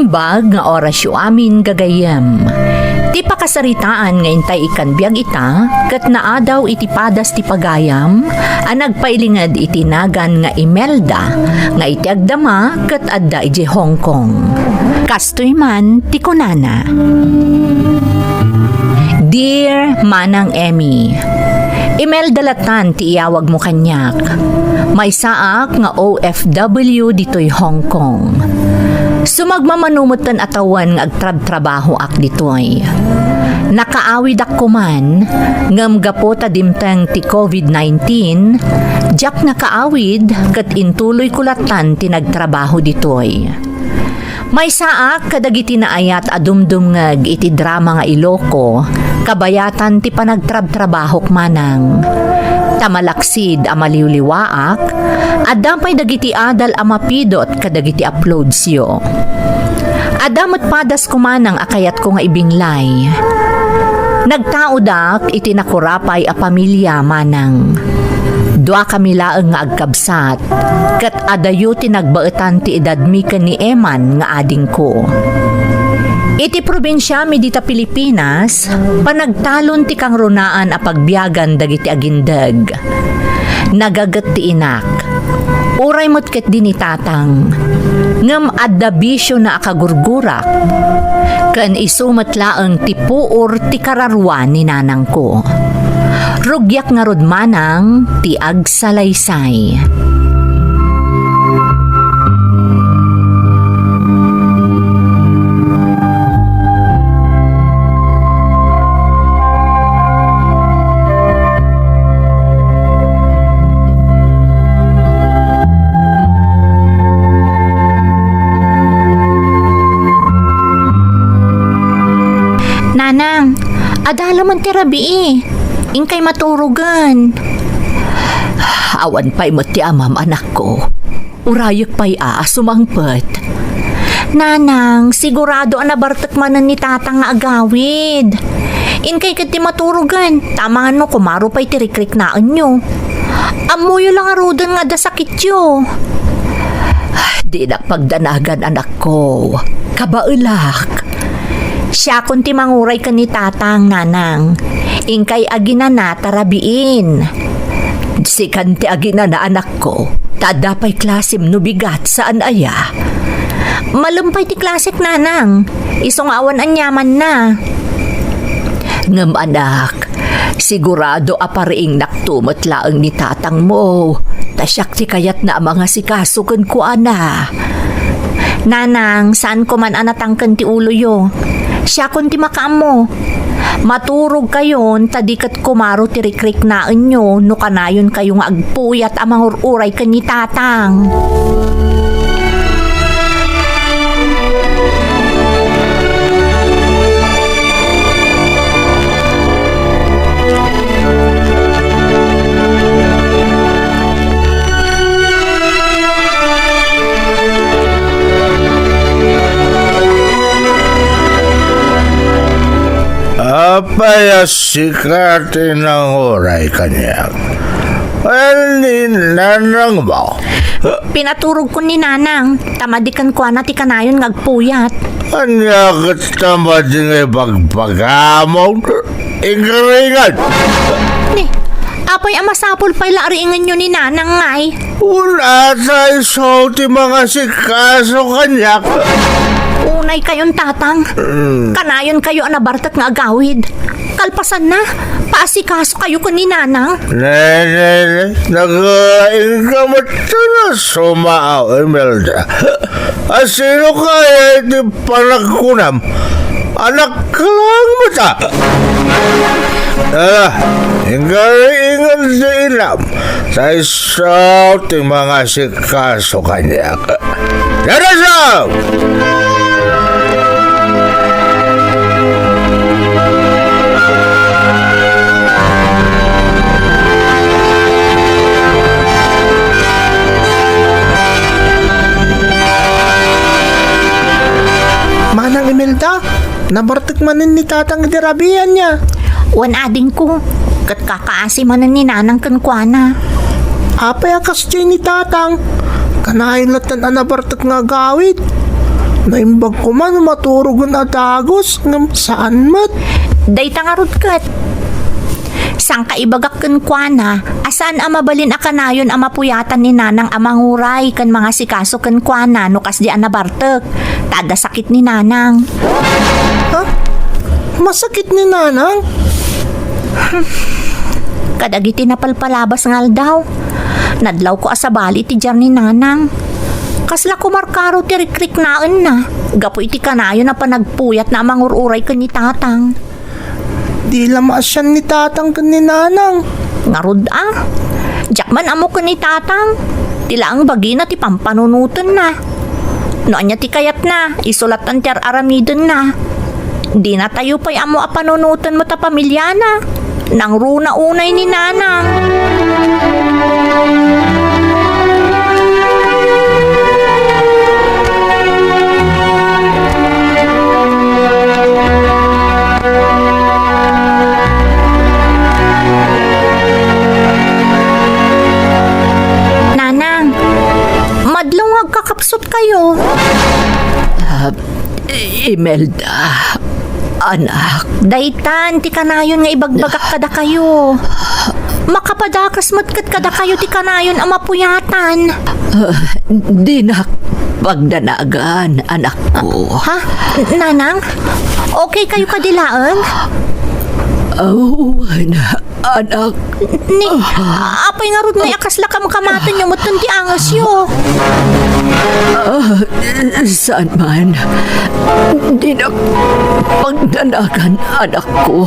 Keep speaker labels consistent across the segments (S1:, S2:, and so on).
S1: Naimbag nga oras yu amin gagayam. Ti pakasaritaan nga intay ikan biyag ita, kat naadaw iti padas ti pagayam, ang nagpailingad iti nagan nga Imelda, nga iti agdama kat adda iti Hong Kong. Kastoy man ti kunana. Dear Manang Emmy, Imelda latan ti iyawag mo kanyak. May saak nga OFW dito'y Hong Kong. Sumagmamanumutan atawan nga agtrab-trabaho ak ditoy. Nakaawid ak kuman, ngam gapo ta dimteng ti COVID-19, jak nakaawid kat intuloy kulatan ti nagtrabaho ditoy. May saak kadagiti naayat adumdum ngag iti drama nga Iloko, kabayatan ti panagtrab-trabahok manang. Tamalaksid amaliwliwaak, adampay dagiti adal amapidot kadagiti uploads yo. Adamot padas kumanang akayat ko nga ibinglay. Nagtaudak iti nakurapay a pamilya manang. Dua kami laeng nga agkabsat, kat adayo tinagbaetan ti edadmi ken ni Eman nga ading ko. Iti probinsya mi dita Pilipinas, panagtalon ti kang runaan a pagbiyagan dagiti agindag. Nagagat ti inak. Uray mo't ket din itatang. Ngam adda bisyo na akagurgurak. Kan isumat laeng ti puor ti kararwan ni nanang ko. Rugyak nga rod manang ti agsalaysay.
S2: Nanang, adala man terabi Ingkay maturugan.
S1: Awan pa'y mati amam anak ko. Urayak pa'y sumangpet.
S2: Nanang, sigurado nabartak manan ni tatang nga agawid. Ingkay kati maturugan. Tama no, kumaro pa'y tirikrik naan nyo. Amuyo lang arudan nga da sakit yo.
S1: Di na pagdanagan anak ko. Kabaulak.
S2: Siya kunti manguray ka ni tatang, nanang. Ingkay aginana tarabiin.
S1: Si kanti aginana anak ko. Tadapay klasim no bigat saan aya.
S2: Malumpay ti klasik, nanang. Isong awan anyaman na.
S1: Ngam anak, sigurado apariing naktumot laeng ni tatang mo. Tasyak ti kayat na mga sikasukan ko ana.
S2: Nanang, saan ko man anatangkan ti ulo yo? Siya kunti makaamo. Maturog kayon, tadikat kumaro tirikrik na inyo, no kanayon kayong agpuyat amang ururay kanyi tatang.
S3: Apaya sikati ng oray kanya. Ani nanang mo?
S2: Pinaturog ko ni nanang. Tamadikan ko na ti kanayon ngagpuyat.
S3: Anya katamad nga pagpagamong ingringan.
S2: Ni, apay amasapol pa'y laringan nyo ni nanang ngay.
S3: Una tayo so ti mga sikaso kanya.
S2: Unay kayon tatang. Kanayon kayo anabartat nga agawid. Kalpasan na. Paasikaso kayo ko ni nanang.
S3: Nagaing ka mata na sumaaw, Imelda. Sino kaya iti panagkunam? Anak ka lang mata. Ingaringan sa ilam sa isaw ti mga sikaso kanya. Darasaw!
S4: Manang Imelda, nabartik manin ni tatang idirabihan niya.
S2: Wan ading ko. Kat kakaasi manan ni nanang kankwana.
S4: Apay akas dyan ni tatang. Kanahin latan anabartik nga gawid. Naimbag ko man maturugan at agos ngam saan mat.
S2: Day tangarod kat. Sang kaibagak kan kuana, asan amabalin akanayon amapuyatan ni nanang amanguray kan mga sikaso kan kuana no kas di anabartek. Tada sakit ni nanang.
S4: Ha? Masakit ni nanang?
S2: Kadagiti napalpalabas ngal daw. Nadlaw ko asabali ti jar ni nanang. Kasla ko markaro ti rikrik naan na. Gapo iti kanayo na panagpuyat na amangururay kan ni tatang.
S4: Di lamas yan ni tatang kan ni nanang.
S2: Ngarud Jakman amo ko ni tatang. Tila ang bagi na ti pampanunutan na. Noon niya ti kayat na. Isulat ang tiar aramidon na. Di na tayo pa'y amo apanunutan mo ta pamilya na. Nang runa unay ni nanang. Madlong kakapsot kayo.
S1: Imelda, anak.
S2: Daytan, ti kanayon nga ibagbagak kada kayo. Makapadakas matkat kada kayo ti kanayon ang mapuyatan.
S1: Di na pagdanagan, anak ko.
S2: Ha? Nanang? Okay kayo kadilaan?
S1: Oh, anak.
S2: Ni, apay nga rod na akasla kam kamatan niyo mutan ti angas yo.
S1: Saan man, di na pagdanagan, anak ko.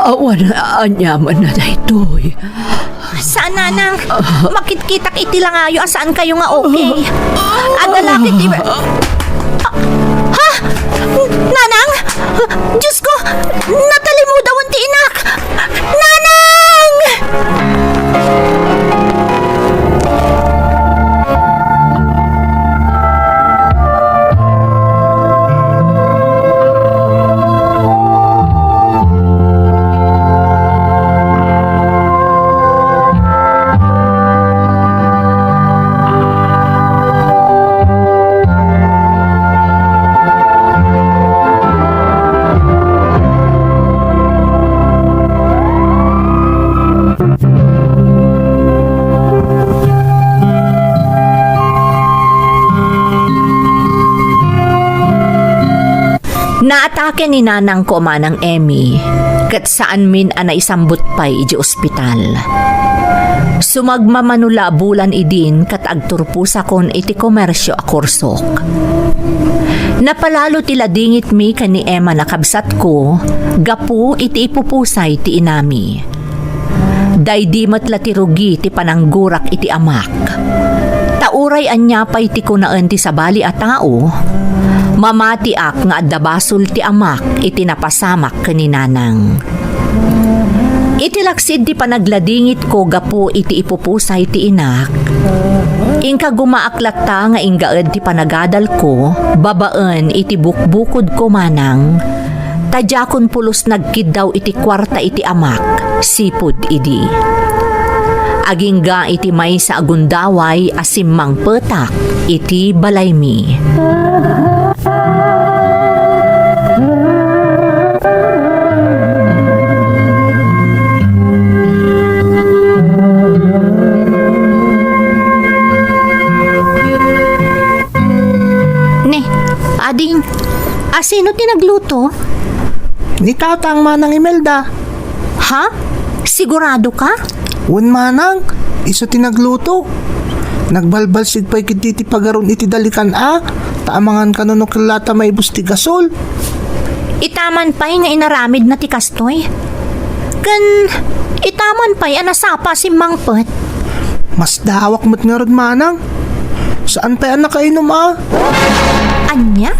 S1: Awan anyaman na daytoy.
S2: Saan nanang? Makitkitak iti lang ayo asaan kayo nga okay. Adalakit di ba? Ha? Nanang? Diyos ko! Natalimudawan ti inak! Nanang! Naatake ni nanang ko manang Emmy, kat saan min ana isambut pa'y iji ospital. Sumagmamanula bulan idin kat agturpusa kon iti komersyo a kursok. Napalalo tila dingit mi kani Emma nakabsat ko, gapu iti ipupusay ti inami. Daydi matla ti rugi ti pananggurak iti amak. Tauray anya pa'y ti kunaan ti sabali a tao, mamati ak nga adabasol ti amak iti napasamak kani nanang. Iti laksid ti panagladingit ko gapu iti ipupusay ti inak. Ingka gumaaklat ta nga inggaed ti panagadal ko, babaan iti bukbukod ko manang, tadya kon pulos nagkid daw iti kwarta iti amak, sipud idi. Agingga iti may sa agundaway asimmang petak iti balaymi. Ading, sino tinagluto?
S4: Ni tatang manang Imelda.
S2: Ha? Sigurado ka?
S4: Un manang, iso tinagluto. Nagbalbalsig pa'y kititi pagaron iti dalikan taamangan kanunok lata may busti gasol.
S2: Itaman pa'y nga inaramid na ti kastoy. Kan, itaman pa'y anasapa si Mangpet.
S4: Mas dawak mo't nga rod manang. Saan pa'y nakainom
S2: Anya?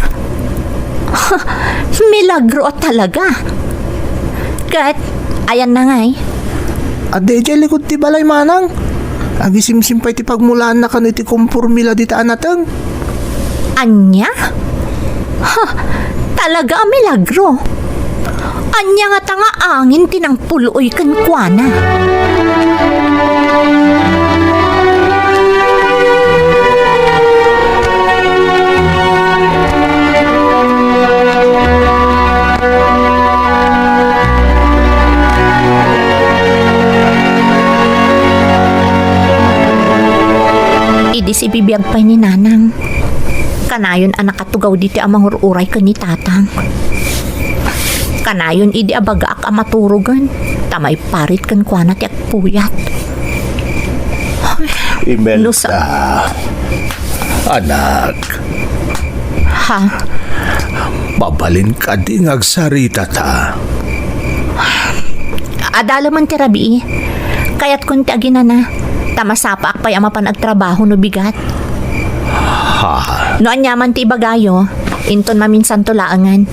S2: Milagro talaga. Kat, ayan na nga'y.
S4: Ade jay likod ti balay manang. Agisimsim pa'y ti pagmulaan na kano iti kumpurmila di taan natang.
S2: Anya? Talaga milagro. Anya nga tanga angin tinang puloy kan kuana. Idi si bibiyag pa'y ni nanang. Kanayon anak katugaw diti amang ururay ka ni tatang. Kanayon idi abaga ak amaturugan. Tamay parit kan kuana ti puyat.
S3: Imelda, anak,
S2: Ha?
S3: babalin ka di ngagsarita ta.
S2: Adala man ti rabi. Kayat kun ti agina na. Tamasapa ak pa'y ama panagtrabaho no bigat.
S3: Ha,
S2: No anyaman ti ibagayo. Inton maminsan tulaangan.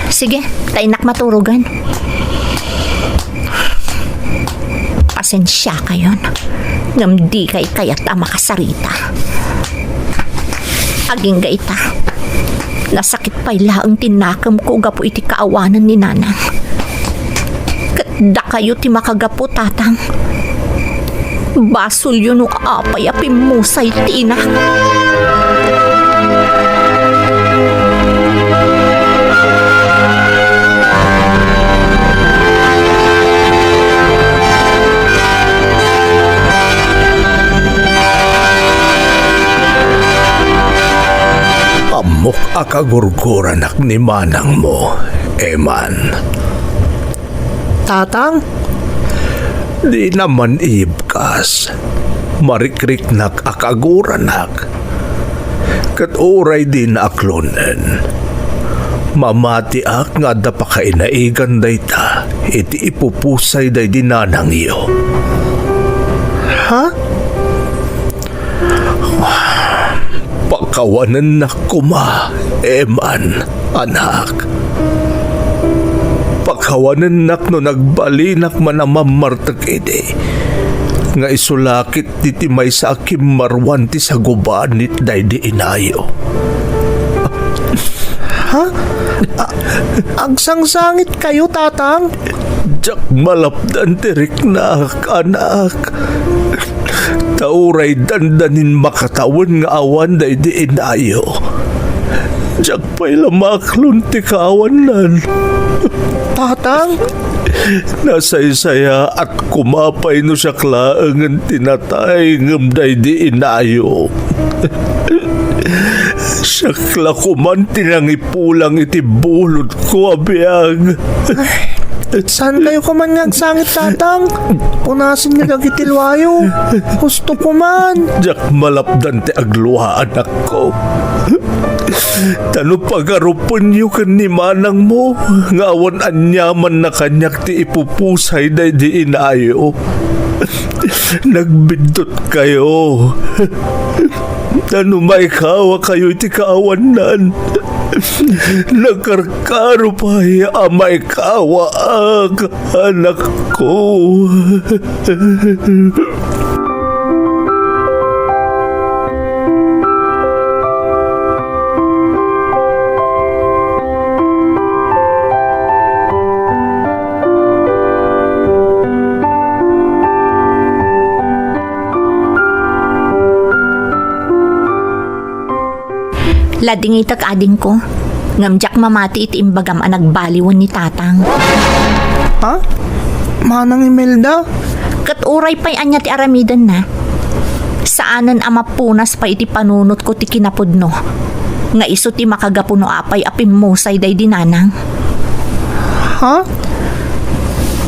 S2: Sige, tainak maturugan. Pasensya kayon. Ngam di kay kayat ang makasarita. Aging gaita. Nasakit pa'y laang tinakam ko gapo iti kaawanan ni nanang. Katda kayo ti makagapo tatang. Basol yun o apay apimusay tina.
S3: amok akagurguran ak ni manang mo, Eman.
S4: Tatang,
S3: Di naman ibkas. Marikrik nak akaguranak. Kat oray din aklonen. Mamati ak nga da pa kainaigan day ta. Iti ipupusay day dinanang iyo.
S4: ha?
S3: Pakawanan na kuma, Eman, anak. Pakawanan nak no nagbalinak man ang mamartag ide. Nga isulakit diti may sa akim marwan ti sa gubanit day di inayo.
S4: Ha? Agsangsangit kayo, tatang?
S3: Jak malapdan tirik na anak. Tauray dandanin makatawan nga awan day di inayo. Jak pa'y lamaklon ti kaawan nan.
S4: Tatang?
S3: Nasaysaya at kumapay no siya klaangan tinatay ngam day di inayo. Siya klakuman tinangipulang iti bulod ko abiyag.
S4: Saan kayo kuman nagsangit, tatang? Punasin niyo lagi tilwayo. Gusto ko man.
S3: Jak malapdan ti agluha anak ko. Tano pagarupon niyo kan ni manang mo. Ngawan anyaman na kanyak ti ipupusay day di inayo. Nagbindot kayo. Tano may kawa kayo ti kaawanan. Nagkarkaro pa amay kawa ang anak ko.
S2: Lading itag ading ko. Ngamjak mamati iti imbagam ang nagbaliwan ni tatang.
S4: Ha? Manang Imelda?
S2: Kat uray pa'y anya ti aramidan na. Saanan amapunas pa iti panunot ko ti kinapudno. Nga iso ti makagapuno apay apimusay day dinanang.
S4: Ha?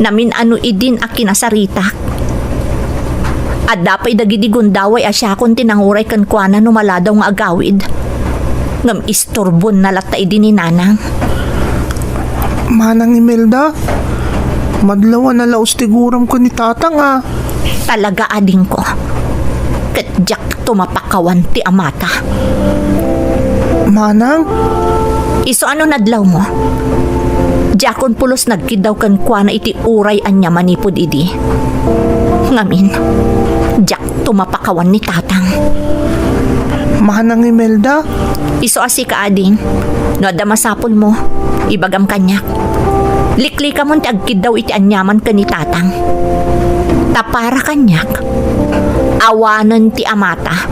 S2: Namin ano idin a kinasaritak. At dapay dagidi gundaway asya kon tinanguray kan kuana no maladaw nga agawid. Ngam istorbon na lata idin ni nanang.
S4: Manang Imelda? Madlawan na laos tiguram ko ni tatang, ah.
S2: Talaga ading ko. Katjak tumapakawan ti amata.
S4: Manang?
S2: Iso ano nadlaw mo? Jakon pulos nagkidaw kan kuana iti uray anya manipod idi. Ngamin, jak tumapakawan ni tatang.
S4: Manang Imelda?
S2: Iso asi ka ading, no adda masapol mo, ibagam kanyak. Likli ka mo ti agkidaw iti anyaman ka ni tatang. Tapara kanyak, awanan ti amata,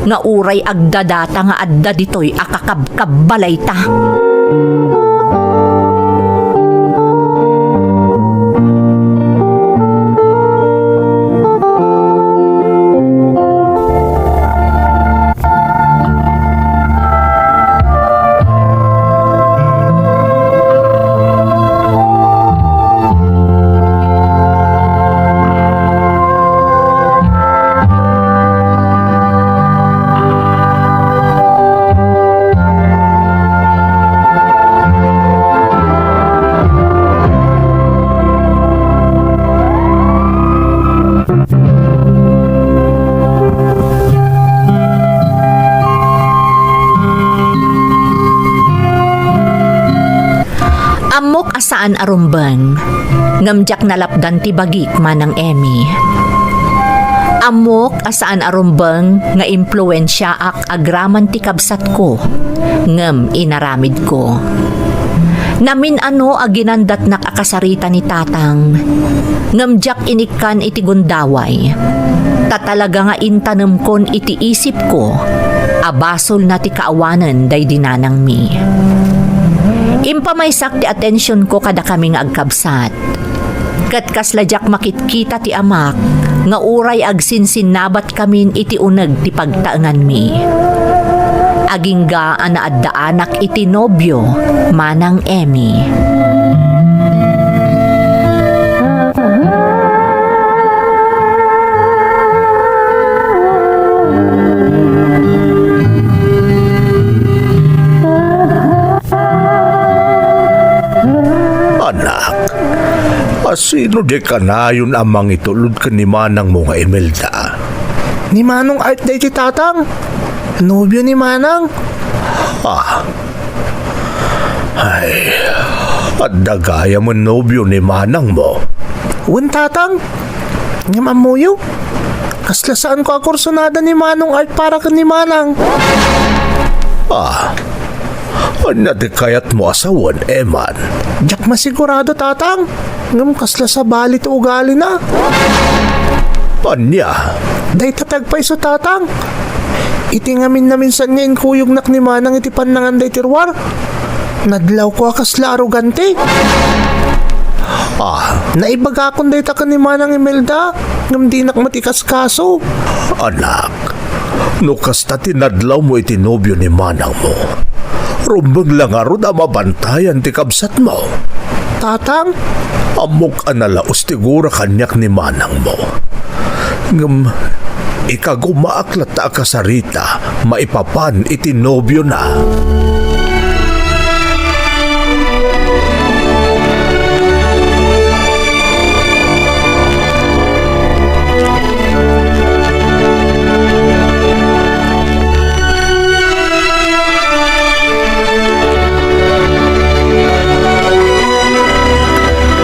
S2: nga uray agdadata nga adda ditoy akakabkabalay ta.
S1: Saan arumbang, ngamjak nalapdan ti bagik manang Emmy. Amok asaan arumbang nga impluensya ak agraman ti kabsat ko, ngem inaramid ko. Namin ano aginandat nakakasarita ni tatang, ngamjak inikan iti gundaway. Tatalaga nga intanem kon iti isip ko, abasol na ti kaawanan day dinanang mi. Impamaysak ti atensyon ko kada kaming agkabsat. Kat kasladyak makitkita ti amak, nga uray agsinsinnabat kamin iti uneg ti pagtaengan mi. Agingga anaadda-anak iti nobyo, manang Emmy.
S3: Anak, asino di ka na yun amang itulod ka ni manang mo nga Imelda?
S4: Ni Manong Art day ti tatang. Nobyo ni Manang.
S3: Ay, at dagaya mo nobyo ni manang mo.
S4: Wen tatang. Nga mamuyo. Kaslasaan ko akursonada ni Manong Art para ka ni Manang.
S3: Anya di kayat mo asawan, Eman?
S4: Diyak masigurado tatang. Ngam kasla sa balit o ugali na.
S3: Anya?
S4: Day tatagpay so tatang. Iti ngamin na minsan niya inkuyog nak ni Manang iti panangan day tirwar. Nadlaw ko akasla arugante. Naibaga akong day taka ni Manang Imelda. Ngam di nak matikas kaso.
S3: Anak, nukas ta tinadlaw mo iti nobyo ni manang mo. Rumbag lang arod ang mabantayan ti kabsat mo.
S4: Tatang,
S3: Amok analaos tigura kanyak ni manang mo. Ngam, ikagumaaklat ta kasarita, maipapan iti nobyo na.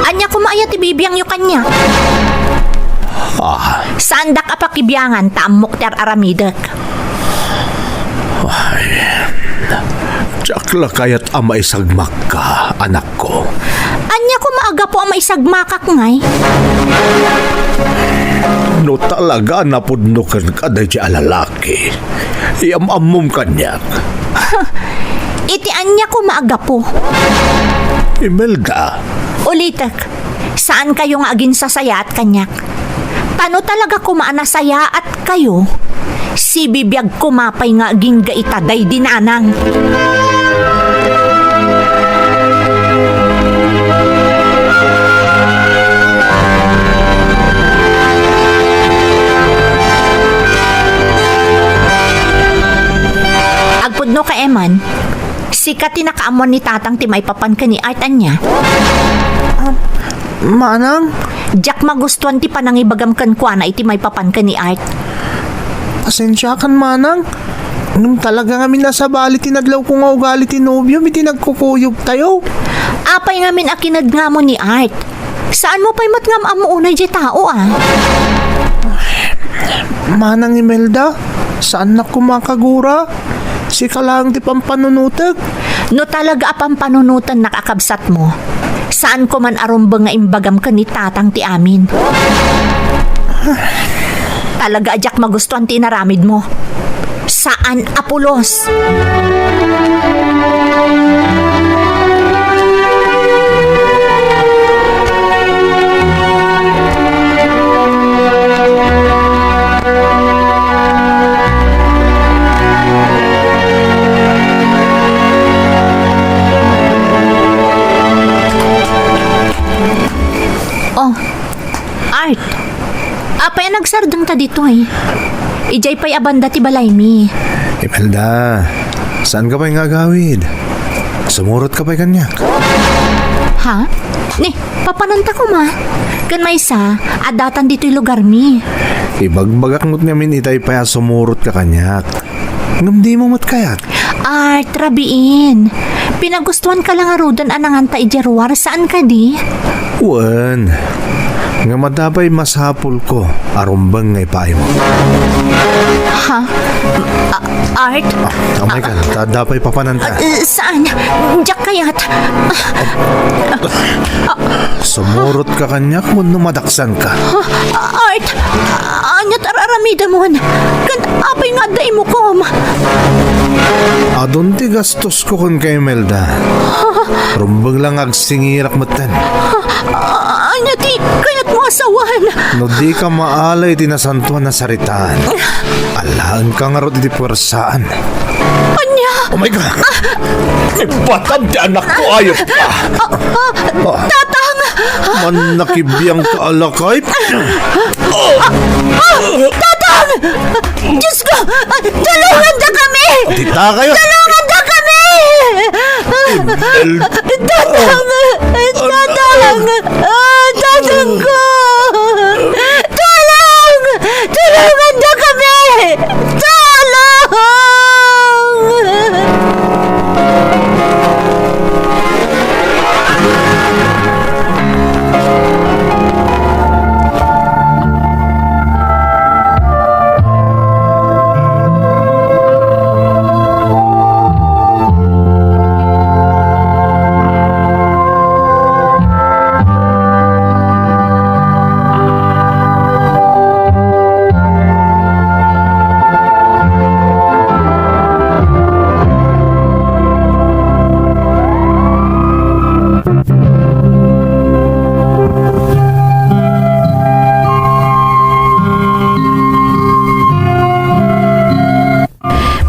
S2: Anya kumaya ti bibiyang yu kanya. Saan dak apakibiyangan taamok ter aramidek.
S3: Tiyakla kayat ama isagmak ka, anak ko.
S2: Anya ko maaga po ang maisagmakak ngay.
S3: No talaga napudnukan ka day di alalaki. Iamamom kanyak.
S2: Iti anya ko maaga po.
S3: Imelda,
S2: Ulitek, saan kayo nga agin sasaya at kanyak? Paano talaga kumaanasaya at kayo? Si bibiyag kumapay nga aging gaitaday dinanang. Agpudno ka Eman, sikat tinakaamon ni tatang ti maipapan ka ni Art anya.
S4: Manang,
S2: Jack magustuhan ti panangibagam kan kwa na iti maipapan ka ni Art.
S4: pasensya kan Manang. Nung talaga nga nasa bali tinadlaw ko nga ugali ti nobyo, may tinagkukuyog tayo.
S2: Apay ngamin akinad nga mo ni Art. Saan mo pa'y matngam amo unay di tao
S4: Manang Imelda, saan na kumakagura? Si kalang ti pampanunutag.
S2: No talaga apang panunutan nakakabsat mo. Saan ko man arumbang nga imbagam ka ni tatang ti amin. Talaga ajak magustuhan ti inaramid mo. Saan apulos? Oh, Art. Apay nagsardeng ta dito Ijay pa'y abanda ti balay mi.
S3: Imelda, saan ka pa'y ngagawid? Sumurot ka pa'y kanyak.
S2: Ha? Ni, papananta ko ma. Kan may sa, adatan dito'y lugar mi.
S3: Ibagbagak mo't namin itay pa sumurot ka kanyak. Ngam di mo mo't kayat.
S2: Art, rabiin. Pinagustuhan ka lang arudan anangan ta ijeruar. Saan ka di?
S3: Wan, nga madabay masapul ko, arumbang ngay paay mo.
S2: Ha? Art?
S3: Amay ka, dapay papananta.
S2: Saan? Diyak kayat?
S3: Sumurot ka kanyak mo numadaksan ka.
S2: Art? Anya tararamida mo? Kan apay nga day mo kom?
S3: Adun ti gastos ko kun kay Melda. Rumbang lang agsingirak matan.
S2: Anya ti kayat mo asawan?
S3: No di ka maalay tinasantuan na saritaan. Alaan ka nga ro di puwersaan.
S2: Anya?
S3: Oh my God! Ipatam ti anak ko ayop ka!
S2: Tatang!
S3: Man nakibiyang kaalakay.
S2: Tatang! Diyos ko! Tulungan na kami!
S3: Tita kayo!
S2: Tulungan na kami! Tatang! Tatang! Tatang ko! Tulong! Tulungan na kami! Tulong!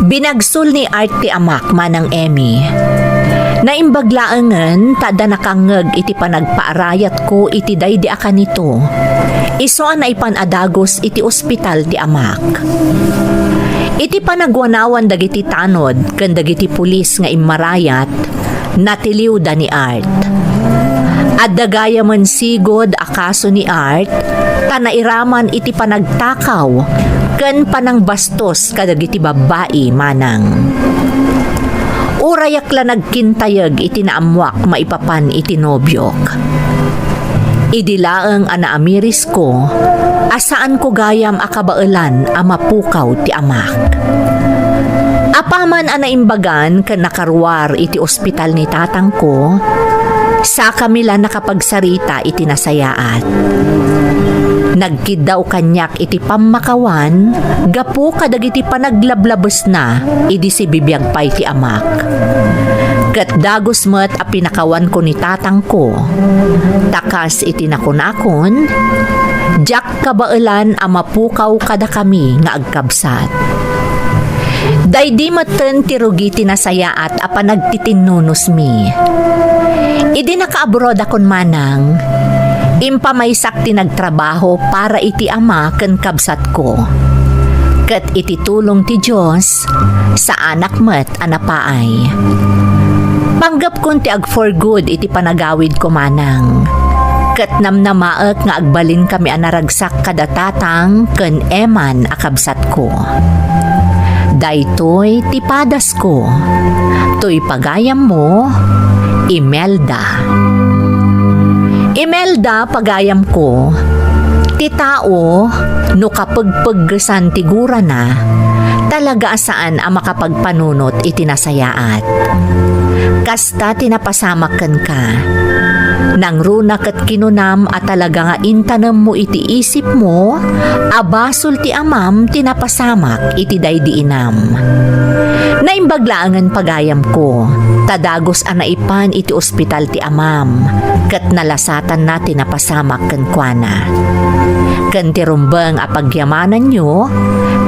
S2: Binagsul ni Art ti amak manang Emmy. Naimbaglaangan tada nakangeg iti panagpaarayat ko iti daydi akan nito. Isoan na ipanadagos iti ospital ti amak. Iti panagwanawan dagiti tanod ken dagiti pulis nga immarayat natiliw da ni Art. At dagaya man sigod akaso ni Art tanairaman iti panagtakaw ken panangbastos kadagiti babae manang. Urayak la nagkintayag iti naamwak maipapan iti nobyok. Idilaeng anaamiris ko asaan ko gayam akabaelan a mapukaw ti amak. Apaman anaimbagan ken nakarwar iti ospital ni tatang ko, sa kamila nakapagsarita iti nasayaat. Nagkid daw kanyak iti pamakawan, gapu kadagiti panaglablabes na, idi si bibiyag pay ti amak. Kat dagos met a pinakawan ko ni tatang ko, takas iti nakunakon, jak kabaelan a mapukaw kada kami nga agkabsat. Daydi maten ti rugi ti nasayaat a panagtitinnunos mi. Idi nakaabroad akon manang, impamaysak ti nagtrabaho para iti ama ken kabsat ko. Ket iti tulong ti Dios sa anak met anapaay. Panggap kun ti ag for good iti panagawid ko manang. Ket namnamaek nga agbalin kami anaragsak kada tatang ken eman akabsat ko. Daytoy ti padas ko. Toy pagayam mo, Imelda. Imelda, pagayam ko, ti tao, no kapagpaggasan tigura na, talaga saan ang makapagpanunot itinasayaat. Kasta tinapasamakan ka, nang runa kat kinunam at talaga nga intanam mo iti isip mo, abasol ti amam tinapasamak iti daydi inam. Naimbaglaangan pagayam ko, tadagos anaipan iti ospital ti amam, kat nalasatan na tinapasamak kenkwana. Ken ti rumbeng a pagyamanan nyo,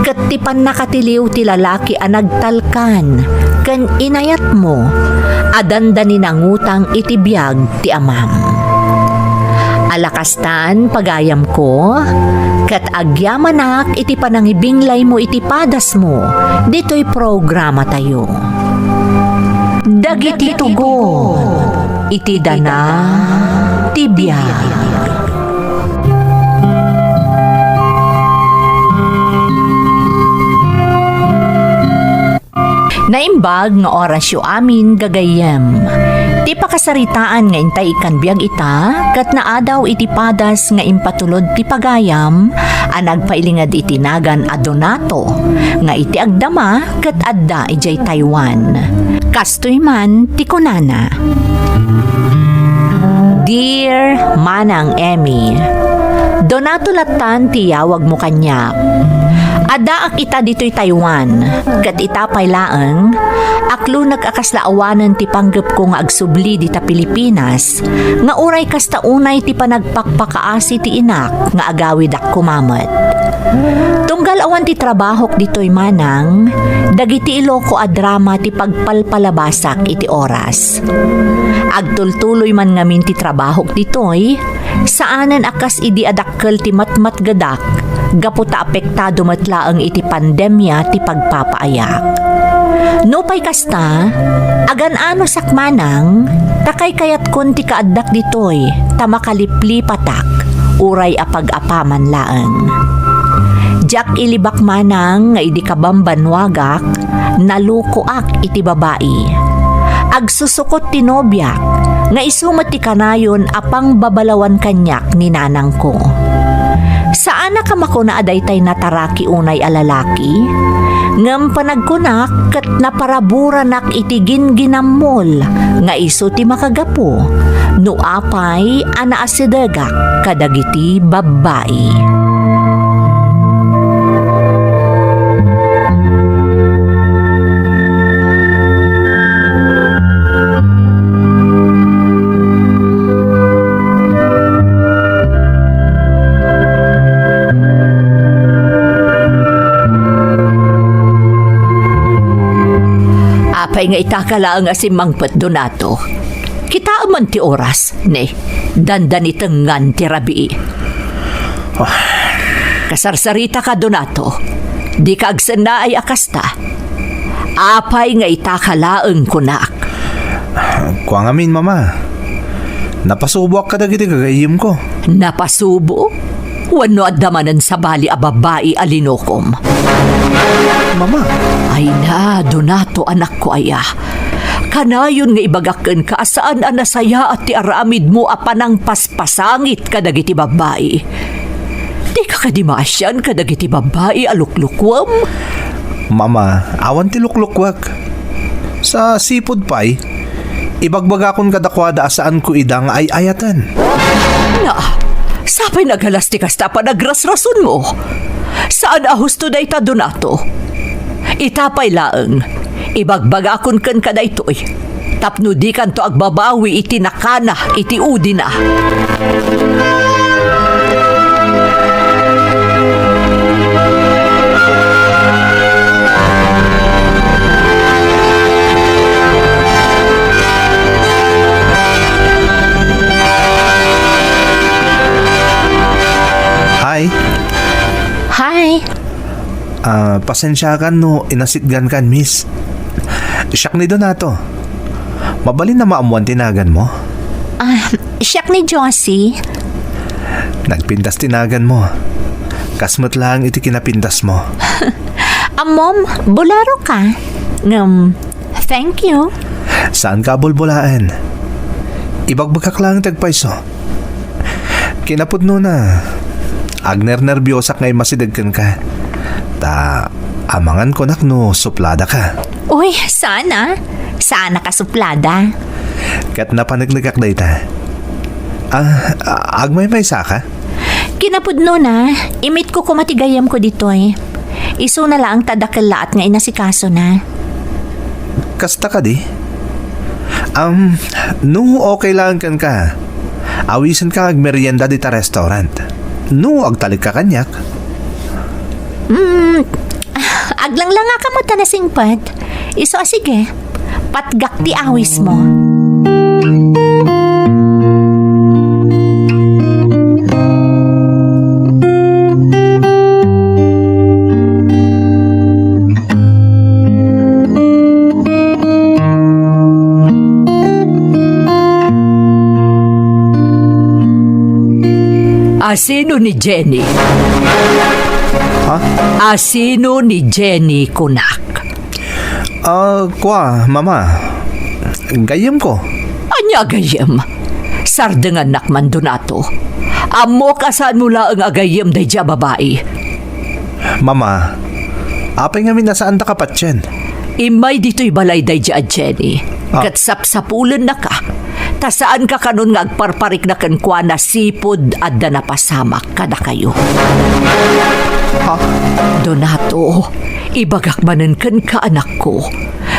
S2: kat ti nakatiliw ti lalaki a nagtalkan, ken inayat mo, adanda ni nangutang iti biyag ti amam. Alakastan pagayam ko, kat agyamanak iti panangibinglay mo iti padas mo, dito'y programa tayo. Dagiti tugo, iti dana, ti biyag.
S1: Naimbag nga oras yu amin gagayem. Ti pakasaritaan nga intay ikan biyag ita, kat naadaw iti padas nga impatulod ti pagayam, anag pailingad itinagan a Donato, nga iti agdama kat adda ijay Taiwan. Kastoy man ti kunana. Dear Manang Emmy, Donato latan ti yawag mo kanya. Ada ak ita dito'y Taiwan, kat itapay laeng, aklo nag-akaslaawanan ti panggap ko nga agsubli dita Pilipinas, nga uray kasta unay ti panagpakpakaasi ti inak, nga agawid ak kumamat. Tunggal awan ti trabahok dito'y manang, dagiti iloko a drama ti pagpalpalabasak iti oras. Agtultuloy man ngamin ti trabahok dito'y, saanan akas idi adakkel ti matmat gadak, gaputa apektado matlaang iti pandemya ti pagpapaayak. No pay kasta, agan-ano sakmanang, takay kayat kun ti kaaddak ditoy, tamakalipli patak, uray apag-apaman laeng. Jak ilibak manang nga idi kabambanwagak, nalukoak iti babae. Agsusukot ti nobyak, nga isumat ti kanayon apang babalawan kanyak ni nanang ko. Saan na kamako na adaytay nataraki unay alalaki? Ngam panagkunak kat naparaburanak itigin ginammol nga iso ti makagapo no apay anaasidagak kadagiti babae. Apay nga itakala ang asimangpet Donato. Kita man ti oras, ne, dandan itengan ti rabi. Kasarsarita ka Donato, di ka agsana ay akasta. Apay nga itakalaang kunak.
S4: Kuang amin, mama. Napasubok ka dagiti kagayim ko.
S1: Napasubo? Wano adamanan sa bali a babae alinokom.
S4: Mama,
S1: Ay na, Donato anak ko aya. Kanayon nga ibagaken ka saan anasaya at ti aramid mo apanang paspasangit kadagiti babae. Di ka kadimasyan kadagiti babae aluklukwam.
S4: mama, awan ti luklukwak. Sa sipod pay, ibagbagakon kadakwada asaan ko idang ay ayatan.
S1: Na, sapay nagalas ti kasta pa nagrasrason mo. Saan ahusto day ta Donato? Itapay laeng, ibagbagakon kan ka daytoy. Tapno di kan to agbabawi iti nakana, iti udi na.
S4: Hi.
S2: Hi.
S4: Pasensya ka no, inasitgan kan, miss. Siyak ni Donato. Mabalin na maamuan tinagan mo.
S2: Siyak ni Josie.
S4: Nagpintas tinagan mo. Kasmat lang iti kinapintas mo.
S2: Mom, bularo ka. Thank you.
S4: Saan ka bulbulaan? Ibagbagak lang tagpaiso. Kinapudno na. Agner nervyosak ngay masidagkan ka. Ta, amangan ko nakno suplada ka.
S2: Uy, sana. Sana ka suplada.
S4: Kat napanagligak day ta. Agmay may saka?
S2: Kinapudno na, imit ko kumatigayam ko dito eh. Iso na lang tadakalaat nga inasikaso na.
S4: Kasta ka di? No okay lang kan ka. Awisan ka agmerienda di ta restaurant. No agtalik ka kanyak.
S2: Aglang lang nga kamot na singpad. Iso sige, patgak ti awis mo.
S1: Asino ni Jenny?
S4: Ha?
S1: Asino ni Jenny kunak?
S4: Mama. Gayam ko.
S1: Anya agayem. Sardengan nakman Donato. Amo kasaan mula ang agayem day dya babae.
S4: Mama, apay nga minasaan ta kapatyan.
S1: Imay dito'y balay day dya Jenny. Kat sapsapulan na ka. Ta saan ka kanon nga agparparik na kankwa na sipod at da napasamak kada kayo. Donato, ibagak manen kan ka anak ko.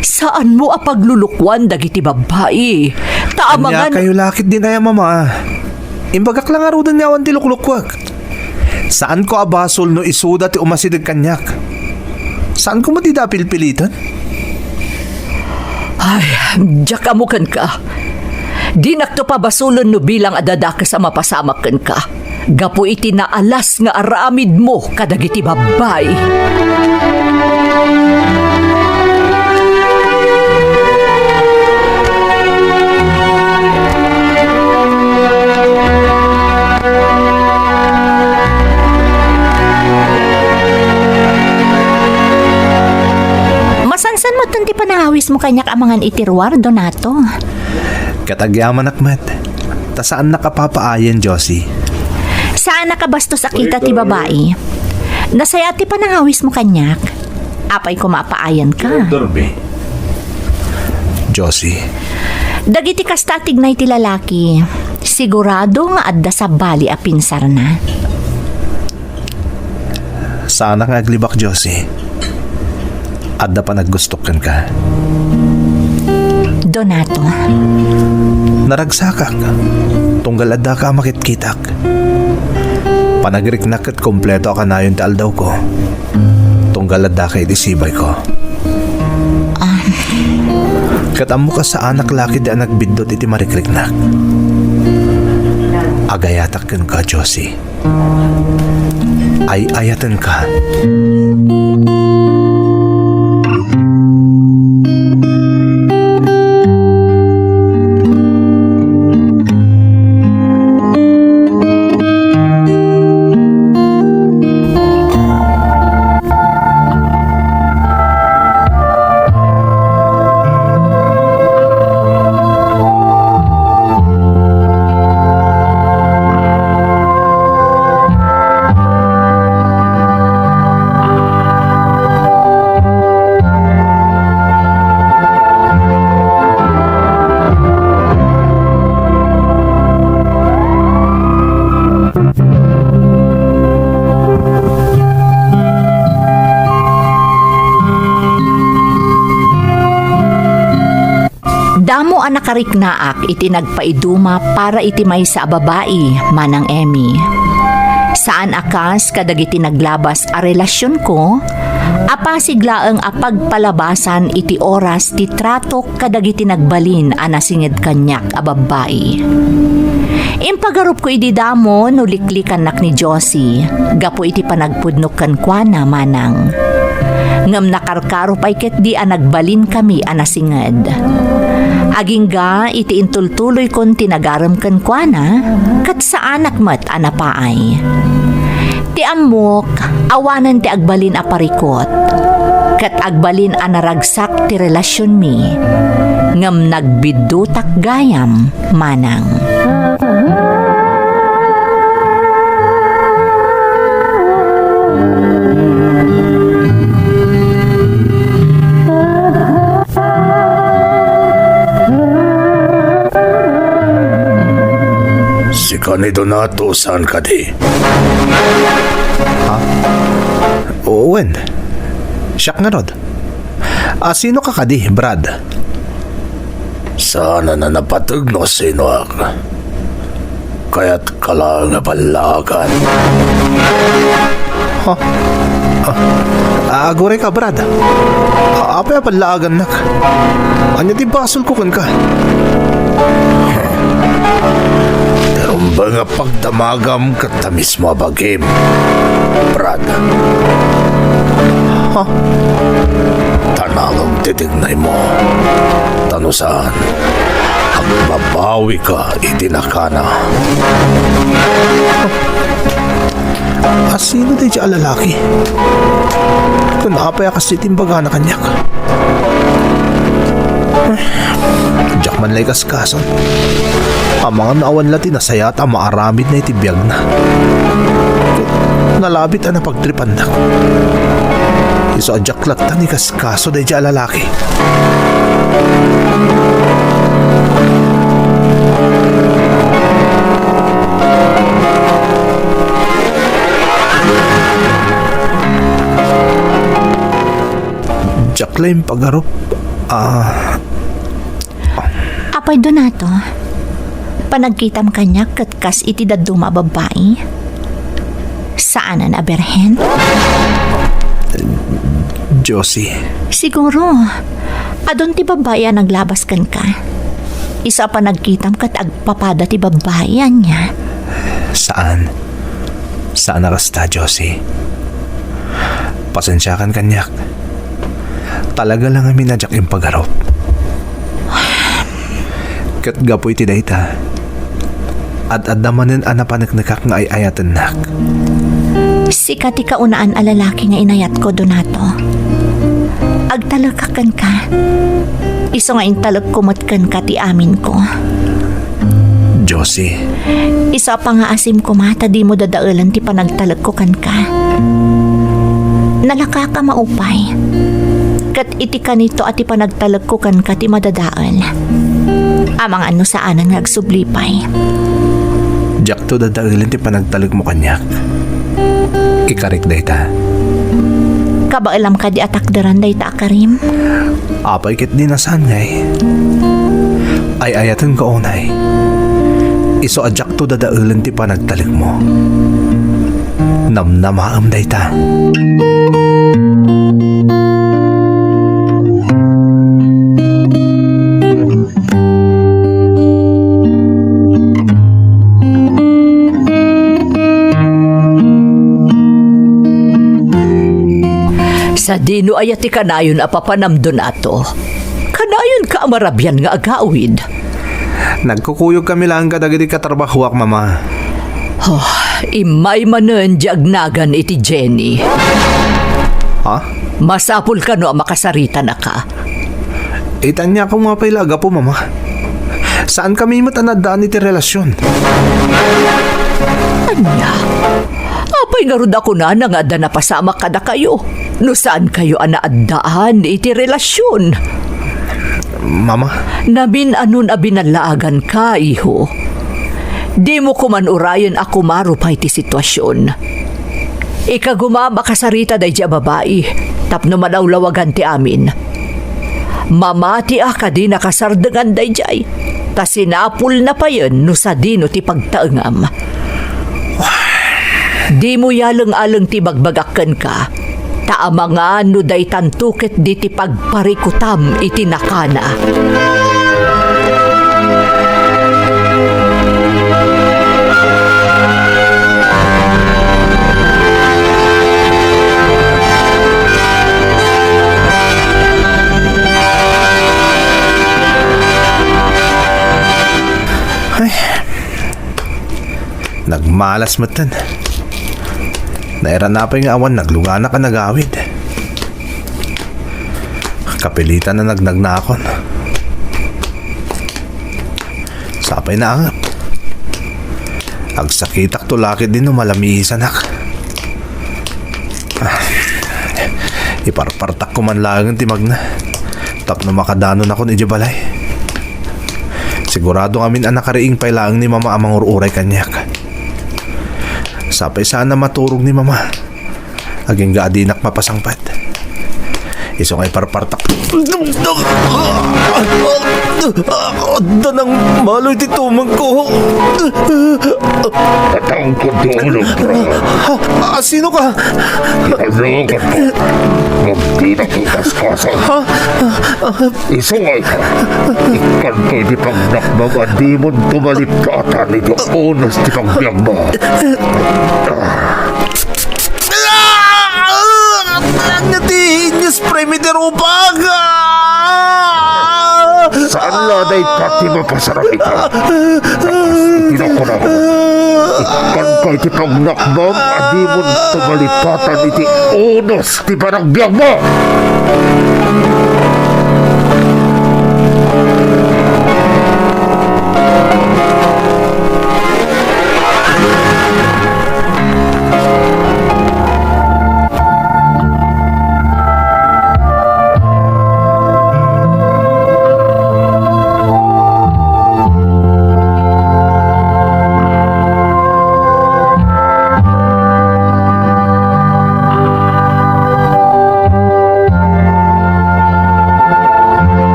S1: Saan mo apaglulukwan dagiti babae?
S4: Anya
S1: Taamangan...
S4: kayo lakit din ay mama. Imbagak lang arudan niya awan ti luklukwag. Saan ko abasol no isuda ti umasidag kanyak? Saan ko matidapil-pilitan?
S1: Ay, diyak amukan ka. Di nakto pa basulon no bilang adada ka sa mapasamakan ka. Gapo iti na alas nga aramid mo kadagiti babay.
S2: Masansan mo tanti panangawis mo kanyak amangan itirwar, Donato.
S4: Katagyaman akmat. Ta saan nakapapaayan, Josie?
S2: Saan nakabastos akita ti babae? Nasaya ti panangawis mo kanyak. Apay ko mapaayan ka.
S4: Josie,
S2: Dagiti kasta tignay ti lalaki. Sigurado nga adda sa bali a pinsar na.
S4: sana nga aglibak, Josie. Adda pa naggustokan ka.
S2: Donato,
S4: Naragsakak. Tunggal adda ka makitkitak. Panagriknak at kompleto ka na yun taal daw ko. Tunggal adda ka itisibay ko. Katam mo ka sa anak laki di anak bidot iti marikriknak. Agayatak kan ka, Josie. Ay ayatan ka.
S2: damo ang nakariknaak iti nagpaiduma para iti may sa babae manang Emmy. Saan akas kadagiti naglabas a relasyon ko, apasiglaeng apagpalabasan iti oras ti tratok kadagiti nagbalin a nasingid kanyak a babae. Impagarup ko iti damo no liklikan nak ni Josie, gapo iti panagpudnok kankwana manang. Ngam nakarkaro pay ket di a nagbalin kami a nasinged. Agingga iti intultuloy kon tinagaram kankwana, kat sa anak mat anapaay. Ti amok, awanan ti agbalin a parikot, kat agbalin a naragsak ti relasyon mi, ngam nagbidutak gayam manang.
S3: Si Kani Donato, saan ka di?
S4: Owen, siyak nga rod. Sino ka kadi, Brad?
S3: Sana na napatag no sino ak. Kaya't kala nga balagan.
S4: Agore ka, Brad. Apay palagan nak. Anya di basol ko kan ka.
S3: Daron ba nga pagdamagam katamis mo abagim, Brad? Tanawang titignay mo. Tanusaan, ang babawi ka itinakana.
S4: Sino tayo siya lalaki? Kung naapay kasi timbaga na kanyak. Diyak man lay kaskason. Ang mga naawan lati na sayat ang maaramid na itibiyag na. Nalabit ang napagtripan na. Iso adyak latan ni kaskaso dahi siya lalaki. Jackline pagharap.
S2: Apay Donato, panagkitam kanya kat kas iti daduma babae. Saan na berhen?
S4: Josie.
S2: Siguro, adon ti babae ang naglabas kan ka. Isa pa nagkitam kat agpapada ti babae niya.
S4: Saan? Saan nakasta, Josie? Pasensyakan kanyak. Talaga lang amin na yung pagharap. Kat gapoy ti dayta. At adamanin anapanagnakak nga ay ayatan nak.
S2: Sikat ti kaunaan alalaki nga inayat ko, Donato. Agtalakakan ka. Iso nga intalagkumot ka ti amin ko.
S4: Josie.
S2: Isa pa nga asim ko mata di mo dadaulan ti panagtalag ko kan ka. Nalaka ka maupay. Kat iti kanito at ipanagtalag ko kan ka ti madadaan. Amang ano saan ang nagsublipay.
S4: Jack to dadalin ti panagtalag mo kanyak. Ikarik dayta.
S2: Kabailam ka di atakdaran dayta Karim.
S4: Apay kit dinasan ngay. Ay ayatan ka unay. Iso adyak to dadalin ti panagtalag mo. Namnamaam dayta.
S1: Sa dino ayati kanayon apapanamdon ato. Kanayon ka amarabyan nga agawid.
S4: Nagkukuyog kami lang kadagiti katrabahuak, mama.
S1: Oh, imay manen diagnagan iti Jenny.
S4: Ha?
S1: Masapul ka no makasarita na ka.
S4: Itanya ko mga pailaga po, mama. Saan kami matanadaan iti relasyon?
S1: Anya? Apay nga rod ako na nga da napasama kada kayo. No saan kayo anaadaan iti relasyon?
S4: Mama?
S1: Nabin anon abinalaagan ka, iho. Di mo kuman urayon ako marupay ti sitwasyon. Ikaguma makasarita day dya babae, tapno manawlawagan ti amin. Mamati ka di nakasardangan day jay, ta sinapul na pa yun no sa dino ti pagtaengam. Di mo yalang-alang ti bagbagakken ka, ta mga no day tantuket di ti pagparikutam iti nakana.
S4: Nagmalas matan. Nairanapay nga awan nagluga na ka nagawid. Kapilitan na nagnagnakon. Sapay na angap. Agsakitak tulakid din no malamisan ak. Iparpartak ko man lang timag na. Tapno makadanon ako ni Jabalay. Sigurado ngamin ang nakariing pailaang ni mama amang ururay kanyak. Sapay sana maturog ni mama. Aging gaadinak mapasangpat. Iso ngay parpartak. Danang maloy titumang ko.
S5: Katang ko doon,
S4: Sino ka?
S5: Ikalungan ko. Magdi na kitas kasan. Isungay ka. Ikanto'y di pangnakbang at di mo tumalipkatan ni di onas di pangbiyang mo.
S4: Lang na di spray mi derupag.
S5: Saan wala na itati mapasarap ito. Itinakunahon. Ikan ka iti pagnakbam, adi mo tumalipatan iti unos ti panagbiag mo.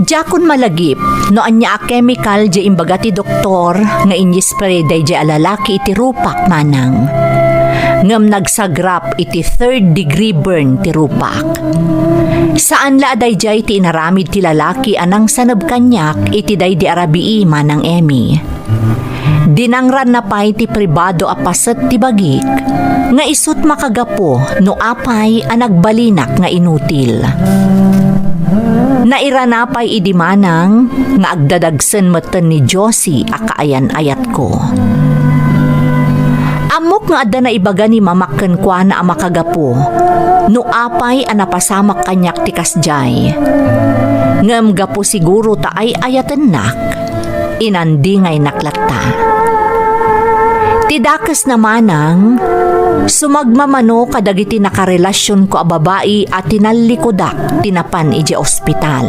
S2: Jakon malagip, no anya a chemical di imbaga ti doktor nga inyispray day di alalaki iti rupak manang. Ngam nagsagrap iti 3rd degree burn ti rupak. Saan la day jay ti inaramid ti lalaki anang sanab kanyak iti day di arabii manang Emi. Dinangran na pay ti pribado a paset ti bagik nga isut makagapo no apay a nagbalinak nga inutil. Nairanapay idimanang nga agdadagsen meten ni Josie a kaayan-ayat ko. Amok nga adda na ibaga ni mamakken kwa na makagapo no apay a napasamak kanyak ti kasjay. Ngem gapo siguro ta ay ayaten nak inandi ngay naklatta. Tidakas namanang sumagmamano kadagiti nakarelasyon ko a babae at tinalikodak tinapan iji ospital.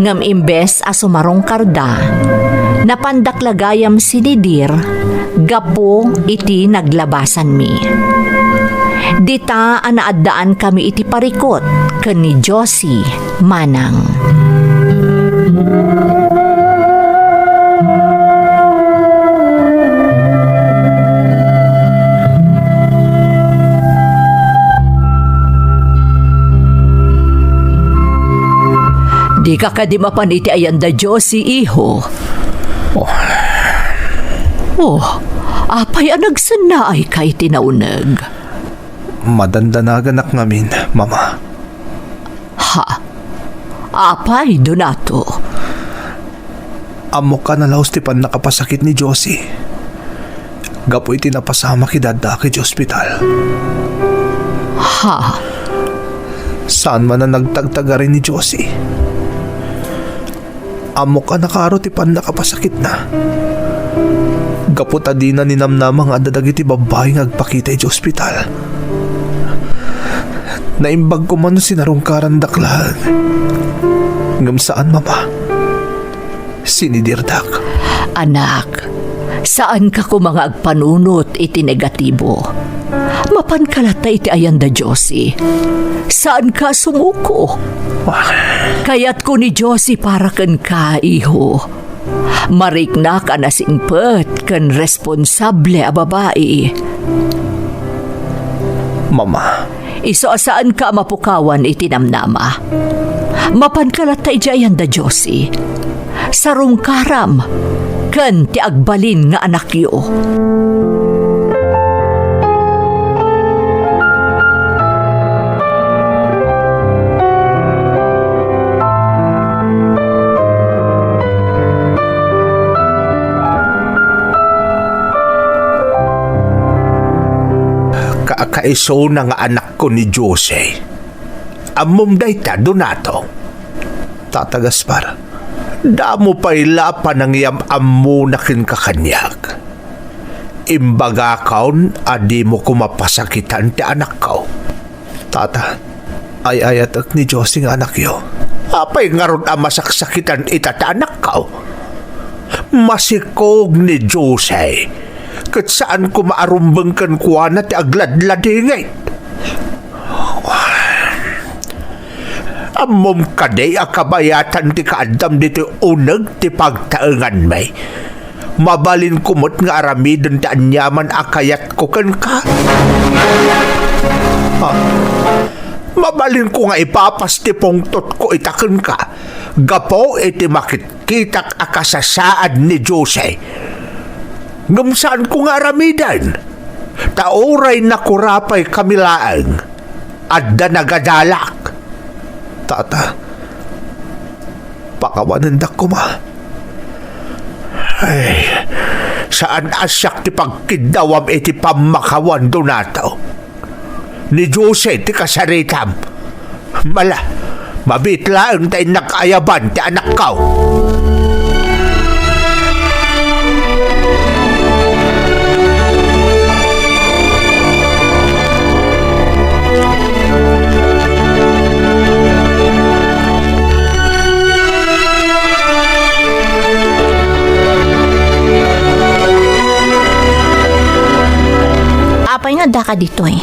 S2: Ngam imbes a sumarong karda, napandaklagayam sinidir, gapo iti naglabasan mi. Dita anaadaan kami iti parikot ken ni Josie manang.
S1: Di ka kadimapan iti ayanda Josie, iho. Oh, apay ang nagsana ay kay tinaunag.
S4: Madandanagan ak ngamin, mama.
S1: Ha? Apay, Donato.
S4: Amo ka na laos ti pan nakapasakit ni Josie. Gapo iti napasama kidada ki ospital.
S1: Ha?
S4: Saan man na nagtagtaga rin ni Josie? Amo ka nakaro ti pan nakapasakit na. Gapo ta di na ninamnamang adadag iti babae nga agpakita iti ospital. Naimbag ko man no sinarungkaran daklan. Ngam saan, mama? Sinidirdak.
S1: Anak, saan ka ko mga agpanunot iti negatibo? Mapankalata iti ayanda Josie. Saan ka sumuko? Kaya't ko ni Josie para ken ka, iho. Marikna ka na singpet ken responsable a babae.
S4: Mama.
S1: Iso saan ka mapukawan iti namnama? Mapankalata iti ayanda Josie. Sarong karam ken ti agbalin nga anak yo.
S3: Kakaiso na nga anak ko ni Josie. Amom day ta, Donato.
S4: Tata Gaspar.
S3: Damo pa'y lapan ng yam-amu na kinkakanyak. Imbaga kaon, adi mo kumapasakitan ti anak ko.
S4: Tata, ay ayat ak ni Josie nga anak yo.
S3: Apay nga ron ang masaksakitan ita ti anak ko. Masikog ni Josie. Kat saan ko maarumbang kan kuha na ti agladladingay. Amom kaday akabayatan ti kaadam dito unag ti pagtaengan may. Mabalin kumot nga aramidon ti anyaman akayat ko kan ka. Mabalin ko nga ipapas ti pongtot ko itaken ka.
S4: Gapo iti makitkitak akasasaad ni Jose. Ngamsaan ko nga aramidan. Taoray nakurapay kamilaang. Adda nagadalak. Tata, pakawanandak ko ma. Ay, saan asyak ti pagkidawam iti pamakawan donato. Ni Jose ti kasaritam. Mala, mabitlaan tayo nakayaban ti anak kaw.
S2: Apay nga da ka dito eh.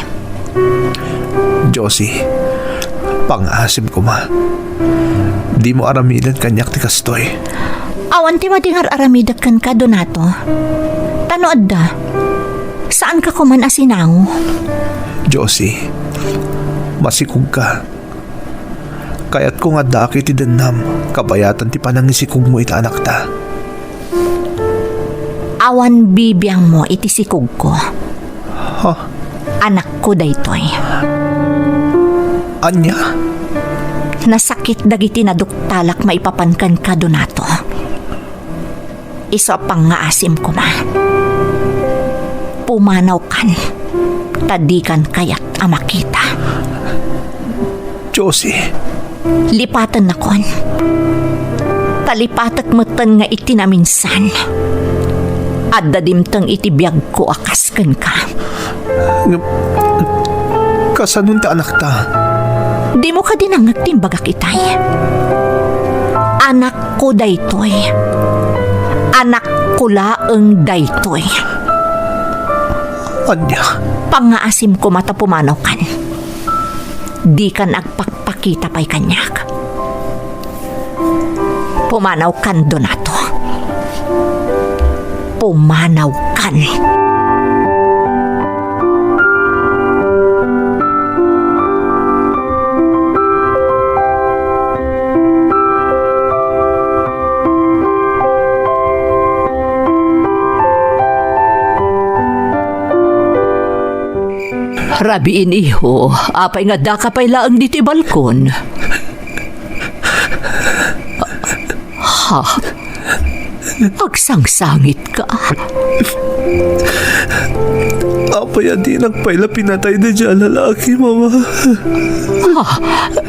S4: Josie, pangasim ko ma. Di mo aramidan kanyak ti kastoy.
S2: Awan ti madingar aramidak kan ka, Donato. Tanood da. Saan ka kuman asinaw?
S4: Josie, masikog ka. Kaya't ko nga daki ti danam, kabayatan ti panangisikog mo ita anak ta.
S2: Awan bibiyang mo iti sikog ko.
S4: Ha?
S2: Anak ko daytoy.
S4: Anya?
S2: Nasakit dagiti naduktalak maipapankan ka, Donato. Isa pang nga asim ko ma. Pumanaw kan. Tadikan kayat amakita.
S4: Josie,
S2: Lipatan na kon. Talipatat matan nga iti na minsan. Adda dimtang iti biyag ko akasken ka.
S4: kasanun ta anak ta?
S2: Di mo ka dinangag timbagak itay. Anak ko daytoy. Anak ko laeng daytoy.
S4: Anya?
S2: Pangaasim ko mata pumanaw kan. Di kan agpakpakita pa'y kanyak. Pumanaw kan, Donato. Pumanaw kan.
S1: Rabiin iho, apay nga da ka pa'y laang diti balkon. Ha? Agsangsangit ka.
S3: Apay adi nagpayla pinatay na dyan lalaki, mama.
S1: Ha?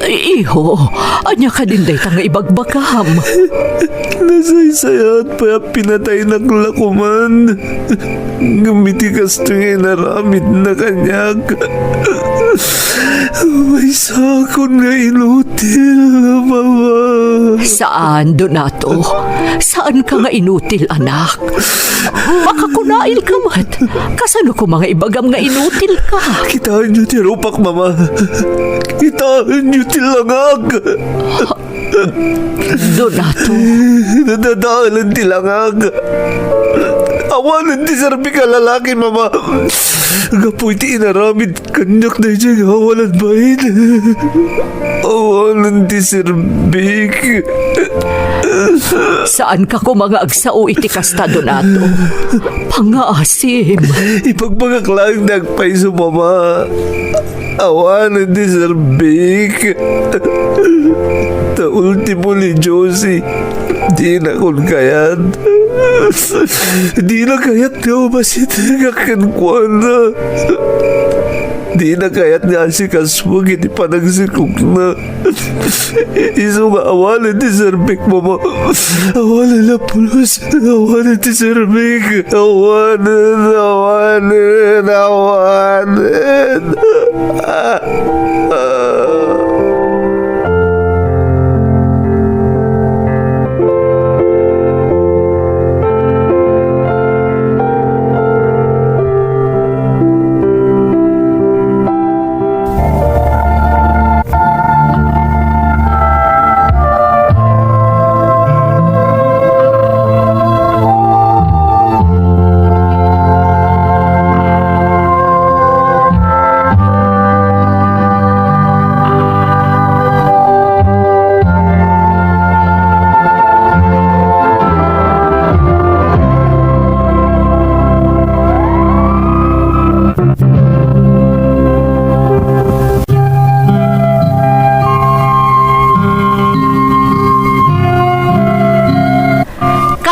S1: Iho, anya ka din day nga ibagbakam.
S3: Nasaysayat pa pinatay ng lakuman. Gamitikas tingin naramid na kanyak. May sakon nga inutil, mama.
S1: Saan, Donato? Saan ka nga inutil, anak? Makakunail ka mat. Kasano ko mga ibagam nga inutil ka?
S3: Kitaan niyo ti rupak, mama. Kitaan niyo ti langag.
S1: Donato,
S3: Nadadaalan ti langag. Awanan ti sarbi ka lalaki, mama. Gapoy ti inaramid kanyak na dyan awalan bahin. Awanan ti sirbik.
S1: saan ka ko mga agsao iti kasta, Donato? Pangaasim.
S3: Ipagbagak lang nagpaiso, mama. Awanan ti sirbik. Ta ultimo ni Josie. Di na kun kayat. Di na kayat nga umasit nga kankwana. Di na kayat nga si Kaswag iti panagsikok na. Iso nga awalan ti Serbik, mama. Awalan na pulos. Awalan ti Serbik. Awalan.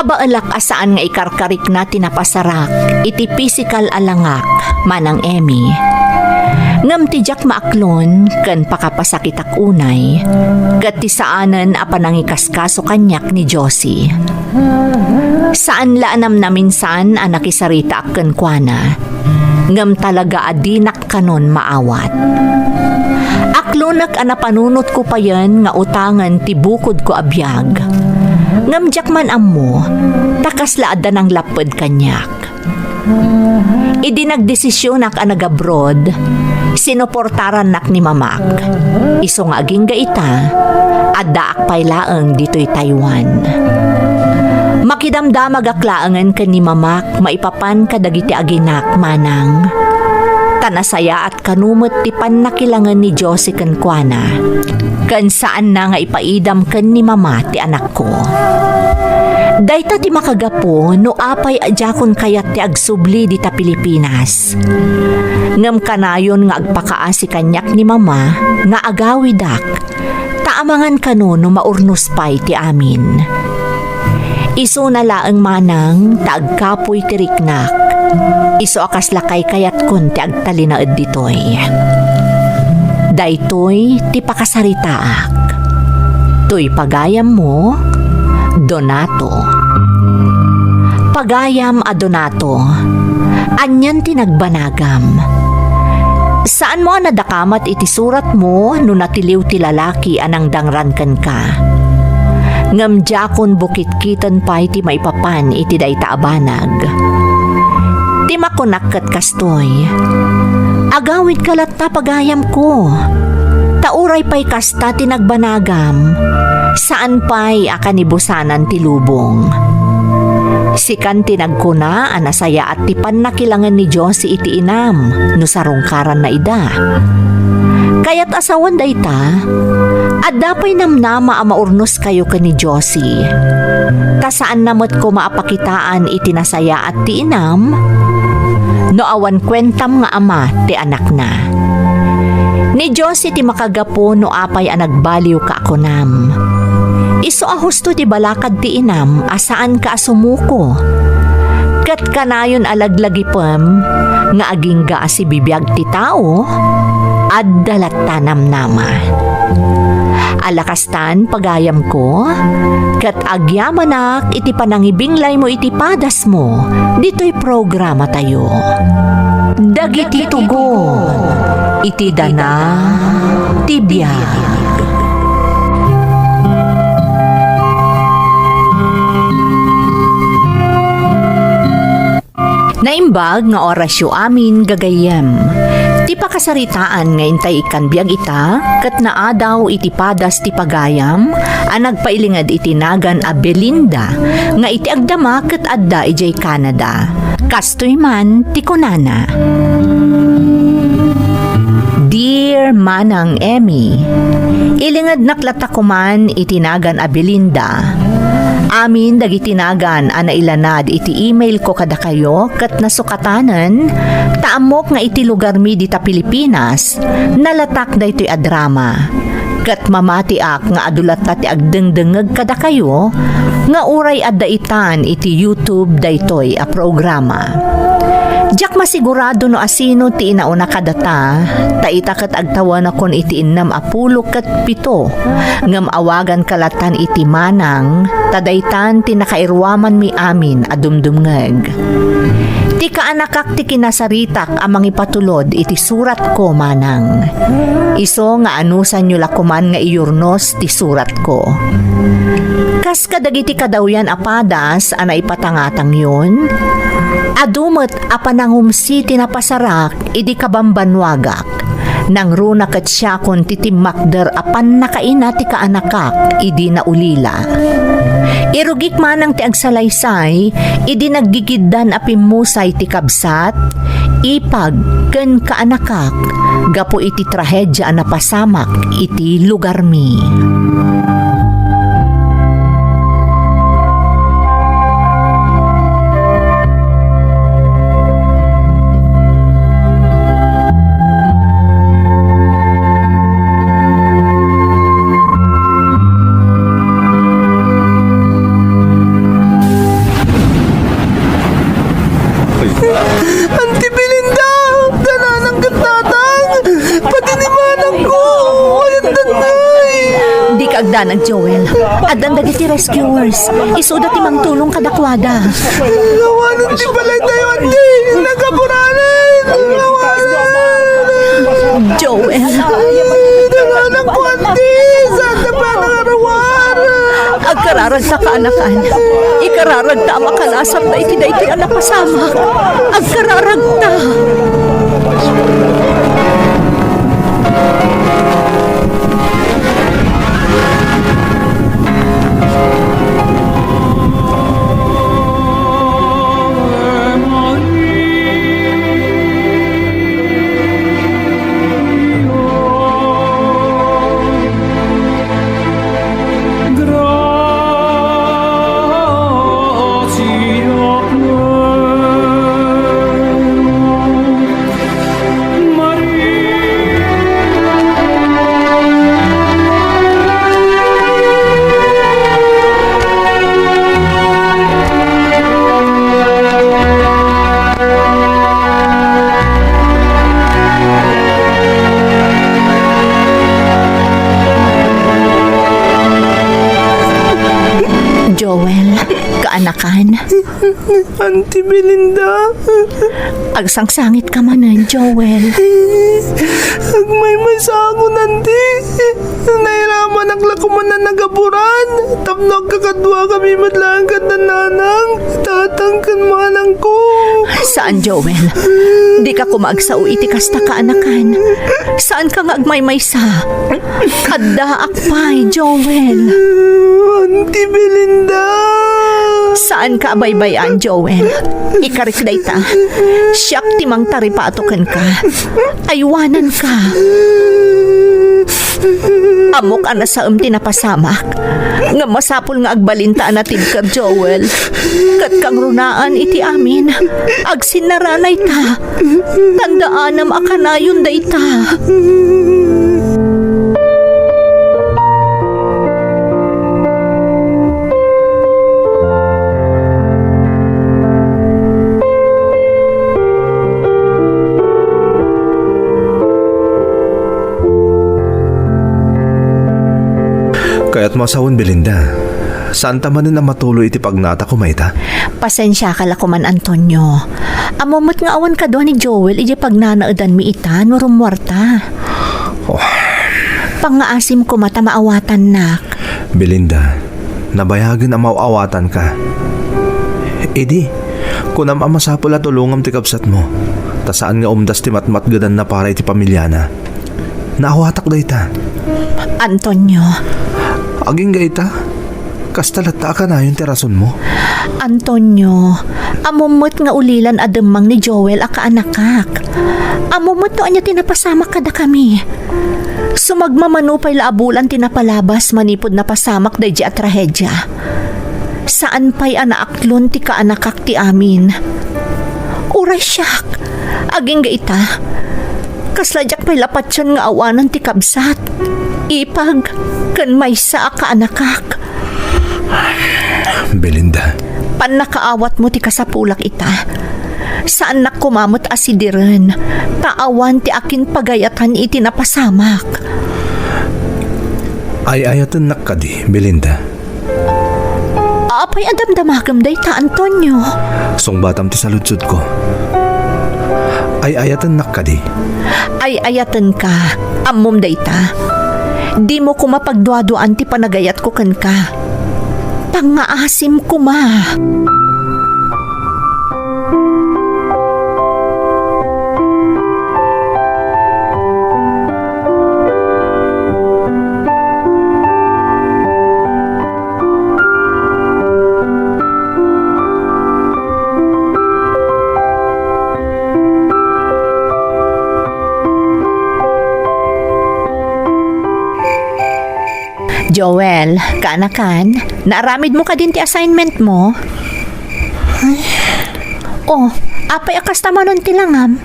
S2: Abaalak asaan nga ikarkarik na tinapasarak, iti physical alangak, manang Emmy. Ngam tijak maaklon, kan pakapasakitak unay, kat tisaanan apanangikaskaso kanyak ni Josie. Saan laanam na minsan anakisarita akken kuana, ngam talaga adinak kanon maawat. Aklonak anapanunot ko pa yan nga utangan tibukod ko abiyag. Ngam jak man ammo, takas laada ng lapad kanyak. Idi nagdesisyon ak anag-abroad, sinuportaran nak ni mamak. Iso nga aging gaita, adda ak paylaang dito'y Taiwan. Makidamdamag aklaangan ka ni mamak, maipapan kadagiti aginak manang. Tanasaya at kanumot ti panakilangan ni Josie kan kuana. Kan saan na nga ipaidam kan ni mama ti anak ko. Dayta ti makagapo no apay adjakon kayat ti agsubli di ta Pilipinas. Ngam kanayon nga agpakaasi kanyak ni mama nga agawidak. Taamangan kano no maurnos pay ti amin. Iso na laang manang taagkapoy ti riknak. Iso akas lakay kayat kon ti agtalinaed ditoy. Daytoy ti pakasaritaak. Toy pagayam mo, Donato. Pagayam a Donato, anyan tinagbanagam. Saan mo nadakamat iti surat mo no natiliw ti lalaki anang dangrankan ka? Ngam jakon bukit kitan pa iti maipapan iti dayta abanag. Ti makunakkat kastoy, agawid kalat ta pagayam ko. Tauray pa'y kasta tinagbanagam, saan pa'y akanibusanan ti lubong. Sikan tinagkuna anasaya at tipan nakilangan ni Josie iti inam, no sarungkaran na ida. Kaya't asawan dayta, at dapay namnama a maurnos kayo ka ni Josie. Tasaan namot ko maapakitaan iti nasaya at ti inam, no awan kwentam nga ama ti anak na. Ni Josie ti makagapo no apay a nagbaliw ka ako nam. Iso a husto ti balakad ti inam asaan ka asumuko. Kat kanayon alaglagi pam nga aging ga si bibiyag ti tao ad dalat tanam nama. Alakastan pagayam ko, kat agyamanak iti panangibinglay mo iti padas mo, dito'y programa tayo. Dagiti tugo, iti dana, tibiyag. Naimbag nga orasyo amin gagayem. Ti pakasaritaan nga intay ikan biag ita, kat naadaw iti padas ti pagayam, ang nagpailingad iti nagan a Belinda, nga iti agdama kat adda ijay Canada. Kastoy man ti kunana. Dear Manang Emmy, ilingad naklata ko man itinagan a Belinda. Amin dagitinagan ana ilanad iti email ko kada kayo kat nasukatanen taamok nga iti lugar mi dita Pilipinas nalatak da ito'y adrama kat mamatiak nga adulat ti agdengdengeg kada kayo nga uray addaitan iti YouTube da ito'y a programa. Diyak masigurado no asino ti inauna kadata, taita kat agtawan akon iti innam apulok kat pito, ngam awagan kalatan iti manang, tadaytan ti nakairwaman mi amin adumdumngeg. Ti kaanakak ti kinasaritak amang ipatulod iti surat ko manang. Iso nga anusan nyo lakuman nga iyurnos ti surat ko. Kas kadagiti kadawyan apadas ana ipatangatang yun, adumet apanangumsi tinapasarak idi kabambanwagak. Nang runa kat siya kon titimakder apan nakaina ti kaanakak idi na ulila. Irugik manang ti agsalaysay idi naggigiddan apimusay ti kabsat, ipag ken kaanakak gapo iti trahedya na pasamak iti lugar mi. Kaagdanag, Joel. Adan dagiti rescuers. Isuda ti mangtulong kadakwada.
S4: Gawanan ti balay tayo, andi. Nagkapuranan.
S2: Joel,
S4: Gawanan ko, andi. Saan na ba nangarawan?
S2: agkararagta ka anakan. Ikararagta ang makalasap na iti anak pasama. Agkararagta. Joel, kaanakan.
S4: Auntie Belinda.
S2: Agsangsangit ka manan, Joel.
S4: Agmay sa ako, nanti. Nahiraman ang lakuman na nagaburan. Tapnog kakadwa kami madlang nanang. Tatangkan manang ko.
S2: Saan, Joel? Di ka kumaagsaw iti kasta kaanakan. Saan ka nga agmaymaysa? Kadda akpay, Joel.
S4: Auntie Belinda.
S2: Saan ka baybayan, Joel? Ikarik dayta. Siyak timang taripatokan ka. Aywanan ka. Amok ana sa tinapasamak. Nga masapol nga agbalintaan natin ka, Joel. Kat kang runaan iti amin. Agsinaranay ta. Tandaanam akanayon dayta.
S3: Kaya't masawon, Belinda. Saan tamanin ang matuloy iti pagnata ko, mayta?
S2: Pasensya ka lakuman, Antonio. Amomot nga awan ka doon ni Joel iji pagnanaadan mi ita no rumwarta.
S3: Oh.
S2: Pangaasim ko mata maawatan nak.
S3: Belinda, nabayagin ang mauawatan ka. Edi, kunam ang masapula tulungam ti kabsat mo. Ta saan nga umdas ti matmatgadan na para iti pamilyana. Naawatak da ita.
S2: Antonio,
S3: Aging gaita, kastalata ka na yung terason mo.
S2: Antonio, amomot nga ulilan ademang ni Joel aka anakak. Amomot to anya tinapasama kada kami. Sumagmamanupay laabulan tinapalabas manipod na pasamak daydi a trahedya. Saan pa'y anaaklon ti kaanakak ti amin? Uray siyak, aging gaita. Kasladyak pa'y lapatsyan nga awanan ti kabsat. Ipag, kan may sa kaanakak.
S3: Belinda,
S2: Panakaawat mo ti kasapulak ita. Saan na kumamot asidiren? Taawan ti akin pagayatan iti napasamak.
S3: ay ayatan nakadi, Belinda.
S2: Apay adamdamagam day ta, Antonio.
S3: Sungbatam ti saludsud ko. Ay ayatan nakadi.
S2: Ay ayatan ka, ammom day ta. Di mo kumapagduaduan ti panagayat ko kan ka. Pangaasim ko ma. Joel, kaanakan, naaramid mo ka din ti assignment mo? Oh, apay akas tamanon ti langam.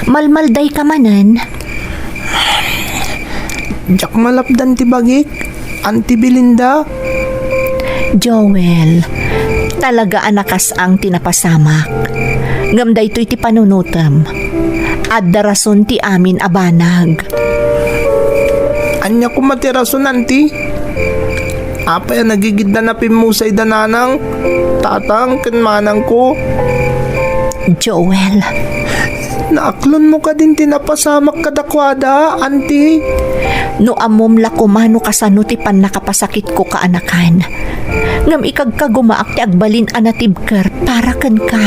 S2: Malmalday ka manan.
S6: Jak malapdan ti bagik, Auntie Belinda.
S2: Joel, talaga anakas ang tinapasamak. Ngamday to'y ti panunutam. Adda rason ti amin abanag.
S6: Anya ko matirason, Auntie. Apa yan nagigid na napimusay da nanang? Tatang kan manang ko.
S2: Joel,
S6: Naaklon mo ka din tinapasamak kadakwada, auntie.
S2: no amom la kumano kasano ti pan nakapasakit ko kaanakan. Ngam ikagkagumaak ti agbalin anatibker para ken ka.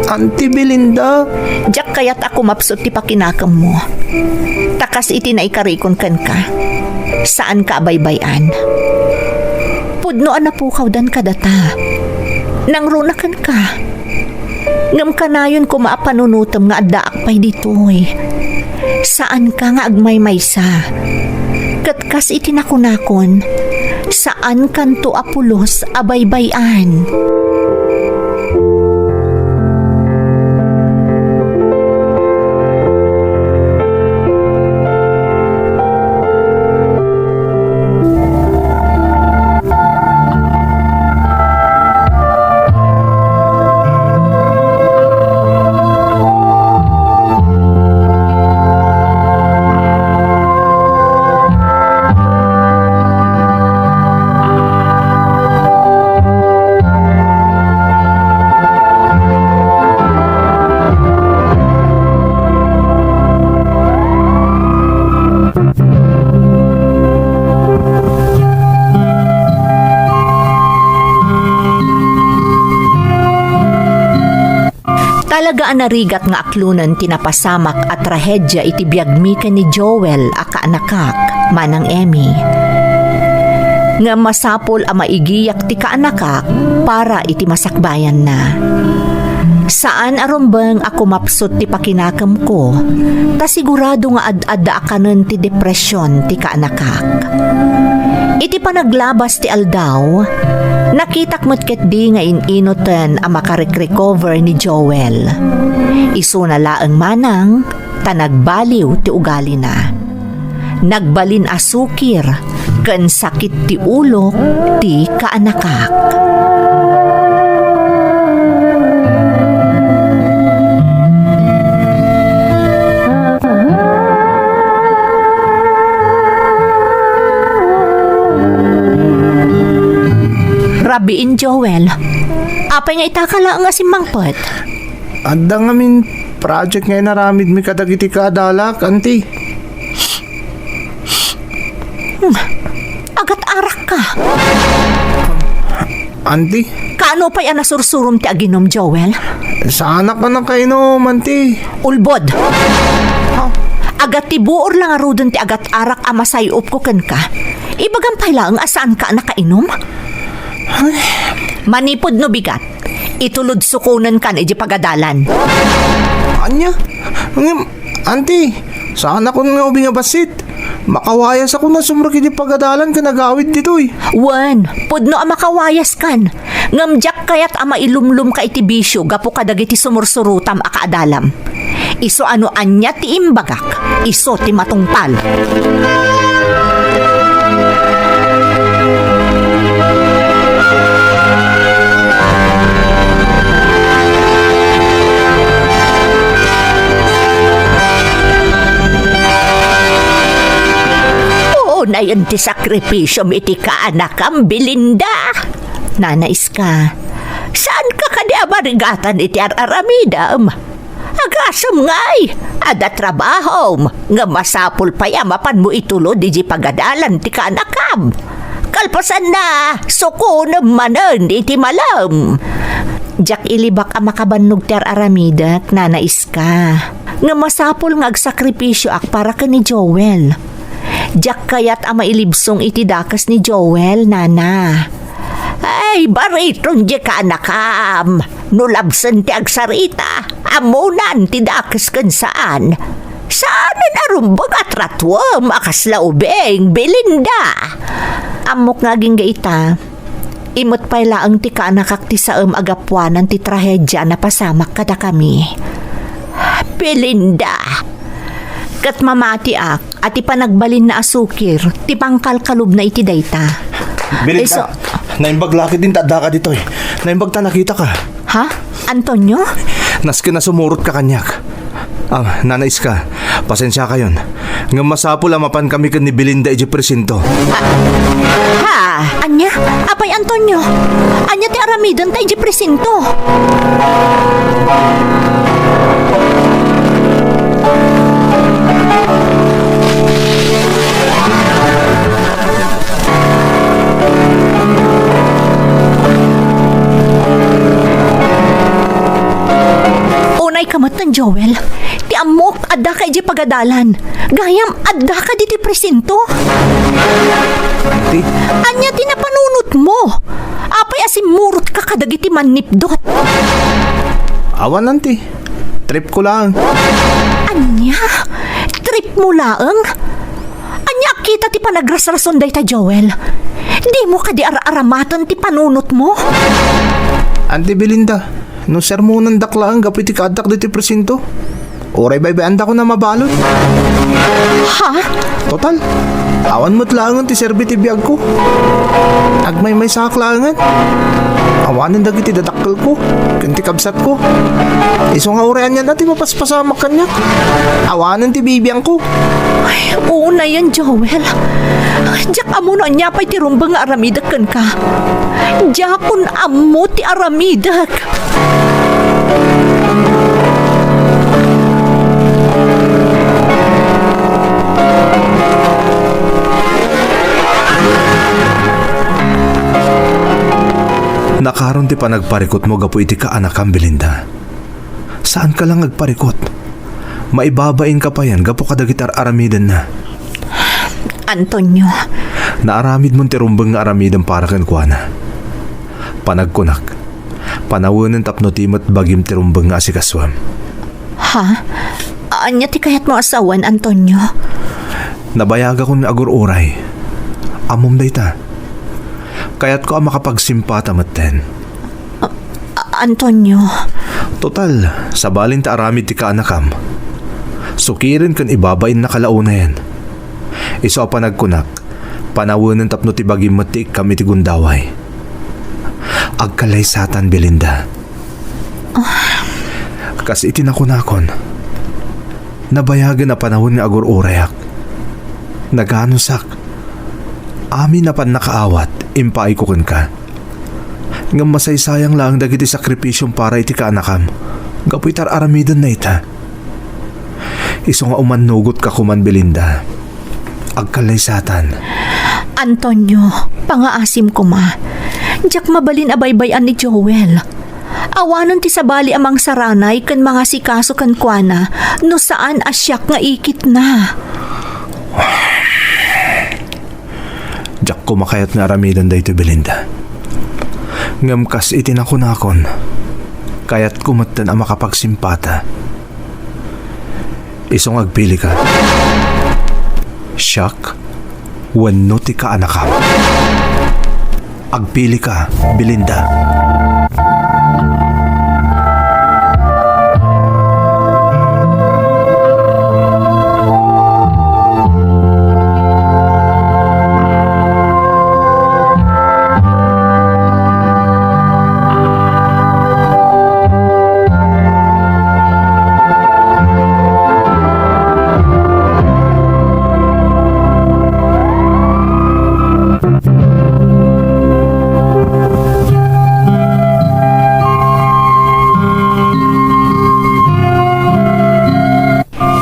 S6: Auntie Belinda,
S2: Diyak kayat ako mapsot ti pakinakam mo. Takas iti na ikarikon ken ka. Saan ka baybayan? Pudnoan na pukaw dan kadata. Nang runakan ka. Ngam kanayon ko maapanunutom nga addaak pay ditoy. Saan ka nga agmaymaysa? Katkas iti nakunakon. Saan kanto apulos abaybayan? Talaga narigat nga aklunan tinapasamak at trahedya iti biyagmika ni Joel a kaanakak manang Emmy. Nga masapol a maigiyak ti kaanakak para iti masakbayan na. Saan arumbang ako mapsot ti pakinakam ko, ta sigurado nga ad-adda akanon ti depresyon ti kaanakak. Iti panaglabas ti aldaw, nakitak mo't ket di nga ininutan a makarecover ni Joel. Isu na laeng manang, ta nagbaliw ti ugali na. Nagbalin asukir, ken sakit ti ulo ti kaanakak. Rabiin Joel, apay nga itakala nga si Mangpet.
S6: adda nga min project ngayon naramid mi kadagiti kadalak, auntie.
S2: Agat arak ka.
S6: Auntie,
S2: Kaano pa yan nasursurum ti aginom Joel?
S6: sa anak ka na kayo, auntie.
S2: Ulbod. Agat ti buor lang arudon ti agat arak amasayop ko ken ka. Ibagampay lang asaan ka nakainom? Manipod no bigat. Itulod sukunan ka na iji pagadalan.
S6: Anya? Auntie, saan ako nga ubi nga basit? Makawayas ako na sumraki di pagadalan ka nagawid ditoy.
S2: Wan, pudno a makawayas kan. Ngamjak kayat ama ilumlum ka iti bisyo gapo kadagiti sumursurutam a kaadalam. Iso ano anya ti imbagak, iso ti matungpal. Na yun ti sakripisyo iti kaanakam Belinda. Nanais ka. Saan ka kadi amarigatan iti araramidam? Agasam ngay. Ada trabahom. Nga masapul payamapan mo itulod iti pagadalan ti kaanakam. Kalpasan na. Sukunam manan iti malam. Jak ilibak ang makabannog ti araramida nanais ka. Nga masapul nga agsakripisyo ak para ka ni Joel. Diyak kayat ama ilibsong iti dakas ni Joel, nana. Ay, baritong di ka nakam. Nulabsan ti agsarita. Amunan ti dakas kan saan. Saan na rumbag at ratwam akas laubeng, Belinda. Amok ngaging gaita. Imot pa'y laang ti ka nakak ti saam agapwanan ti trahedya na pasamak kada kami. Belinda. Kat mamati ak, at ipanagbalin na asukir, ti pangkalkalub na iti dayta.
S3: Belinda, naimbag lakit din tada ka dito eh. Naimbag ta nakita ka.
S2: Ha? Antonio?
S3: Naski na sumurot ka kanyak.
S6: Nana Iska, pasensya kayon. Nga masapul amapan kami kan ni Belinda iji presinto.
S2: Ha? Anya? Apay Antonio? Anya ti aramidan tayo di presinto? Unay kamatan, Joel. Ti amok, adda ka iji pagadalan. Gayam, adda ka di ti presinto.
S6: Auntie,
S2: Anya tinapanunot mo? Apay asim murot ka kadagiti manipdot.
S6: awan auntie. Trip ko lang.
S2: Anya? Trip mo laeng? Anya kita ti panagrasrason day ta, Joel? Di mo ka di aramatan ti panunot mo?
S6: Auntie Belinda, no sermonan daklaan gapi ti kadak dito presinto. Oray baybayanda ko na mabalot.
S2: Ha?
S6: Total, awan mo't langan ti serbi ti biyag ko. Agmay may saklangan. Awanan dagiti dadakkel ko, kanti kabsat ko. Iso nga orayan yan natin mapaspasamak kanya. Awanan ti bibiyang ko.
S2: Ay, una yan, Joel. Diyak amo na niya pa'y tirumbang aramidak kan ka. Diyakon amo ti aramidak.
S3: Nakaron ti panagparikot mo gapu iti kaanak kang Belinda. Saan ka lang nagparikot? Maibabain ka pa yan gapu kadagitar aramidan na.
S2: Antonio,
S3: Naaramid mong tirumbang nga aramidan para kan kuana. Panagkunak. Panawunan tapno timot bagim tirumbang nga asikaswam.
S2: ha? Anya ti kayat mo asawan, Antonio?
S3: Nabayaga ko ni agur uray. Amom day ta. Kaya't ko ang makapagsimpata maten.
S2: Antonio,
S3: Total, sa balin ta aramid ti kaanakam. Sukirin kan ibabain na kalauna yan. Iso pa nagkunak, panawunan tapno ti bagim matik kami ti gundaway. Agkalay satan, Belinda. Kasi itinakunakon. Nabayagan na panahon ni agur urayak. Naganusak. Amin na pan nakaawat, impay ko ka. Ngam masaysayang lang dagiti sakripisyong para iti kaanakam. Gapuitar aramidan na ita. Iso nga umanugot ka kuman, Belinda. Agkalay satan.
S2: Antonio, pangaasim ko ma. Diyak mabalin abaybayan ni Joel. Awanon ti sabali amang saranay kan mga sikaso kan kuana no saan asyak nga ikit na.
S3: Diyak kumakayat nga aramidan da ito, Belinda. Ngam kas itinakunakon. Kaya't kumatan ang makapagsimpata. Isong agpili ka. Siyak, wano ti kaanakam. Agpili ka, Belinda.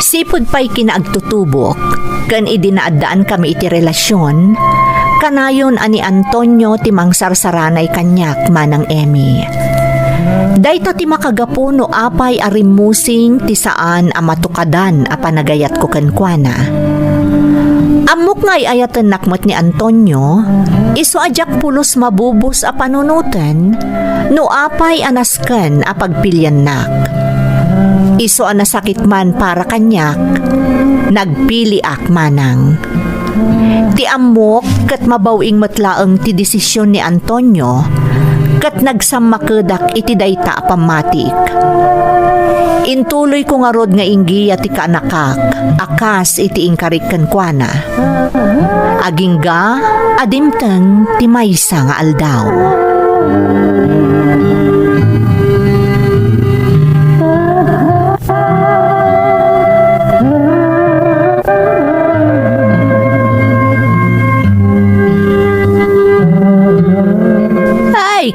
S2: Sipod pa'y kinaagtutubok, kan idinaadaan kami iti relasyon, kanayon ani Antonio timang sarsaranay kanyak manang Emmy. Dayta ti makagapuno apay arimusing ti saan amatukadan a panagayat ko kankwana. Amok nga'y ayatan nakmat ni Antonio, iso ajak pulos mabubos a panunutan, no apay anasken a pagpilyan nak. Iso ang nasakit man para kanyak, nagpili ak manang. Ti amok kat mabawing matlaang ti desisyon ni Antonio, kat nagsammakedak iti dayta pamatik. Intuloy ko nga rod nga inggiya ti kaanakak, akas iti ingkarik kankwana. Agingga, adimteng ti maysa nga aldaw.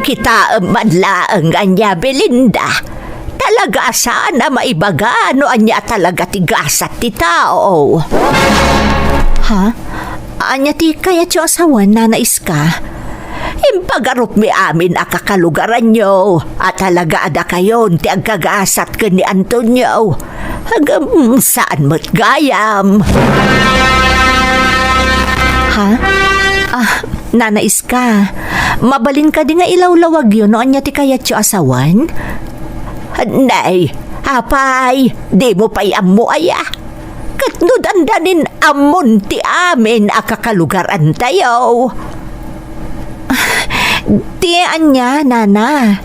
S2: kita man laang anya Belinda. Talaga sana maibaga no anya talaga tigasat ti tao.
S1: Ha? Anya ti kaya tiyo asawan, nanais ka?
S2: Impagarup mi amin akakalugaran nyo at talaga ada kayon ti agkagasat ka ni Antonio. Hanggang saan mo't gayam?
S1: Ha? Nanais ka. Mabalin ka di nga ilawlawag yun no anya ti kaya tiyo asawan?
S2: Nay, apay, di mo pa'y amo aya. Katno dandanin amon ti amin akakalugaran tayo.
S1: Ti anya, nana.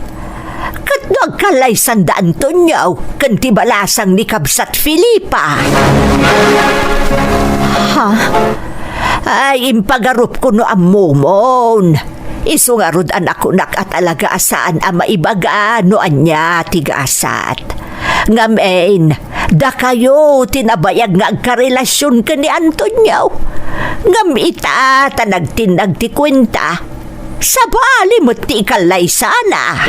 S2: Katno agkalay sanda Antonio, kanti balasang ni Kabsat Filipa.
S1: Ha?
S2: Ay, impagarup ko no amomon. Isungarod anak ko at alaga asaan ang maibaga no anya tigasat. Ngamen, da kayo tinabayag nga agkarelasyon ka ni Antonio. Ngam ita tanagtinag ti kwenta. Sabali mo ti ikalay sana.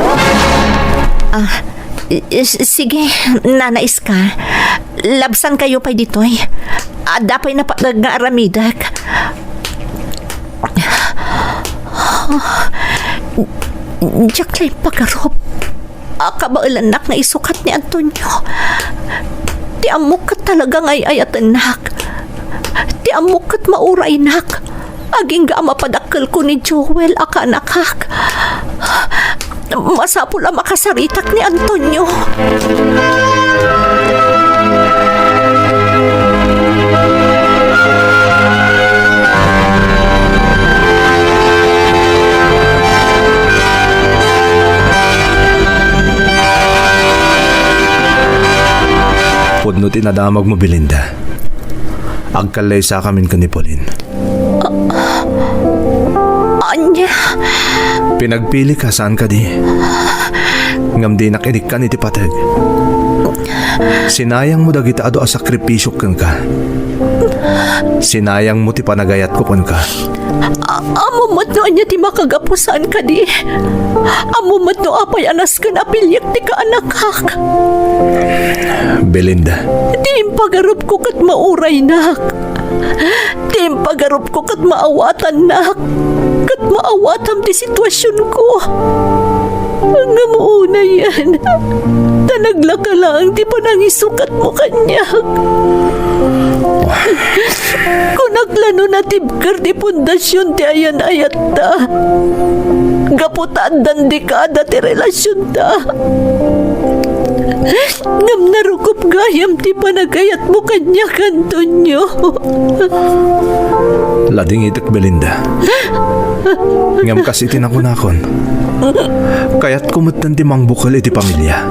S1: Sige, nanais ka. Labsan kayo pa ditoy. Dapay na patag nga aramidak. Diyak lang pagkarop. Kabailanak na isukat ni Antonio. Ti amok kat talaga ngay ayat anak. Ti amok kat mauray nak. Aging ga mapadakkel ko ni Joel akanakak. Masapula makasaritak ni Antonio.
S3: Pudno tinadamag mo, Belinda. Agkalay sa kamin ka ni Pauline.
S1: Anya?
S3: Pinagpili ka, saan ka di? Ngam di nakinig ka ni ti patag. Sinayang mo dagita ado a sakripisyo kan ka. Sinayang mo ti panagayat ko kan ka.
S1: Amo matno anya ti makagapusan ka di. Amo matno apay anas ka na pilyak ti ka anakak.
S3: Belinda.
S1: Di impagarup ko kat mauray nak. Di impagarup ko kat maawatan nak. Kat maawatan ti sitwasyon ko. Hanggang una yan. Tanagla ka lang ti panangisukat mo kanya. Kunaglano na tibkar di pundasyon ti ayan ayat ta. Gaputaan dan dekada ti relasyon ta. Ngam narukop gayam ti panagayat mo kanya, Antonio.
S3: Lading itik, Belinda. Ngam kasi tinakunakon. Kaya't kumutan ti mangbukal iti pamilya.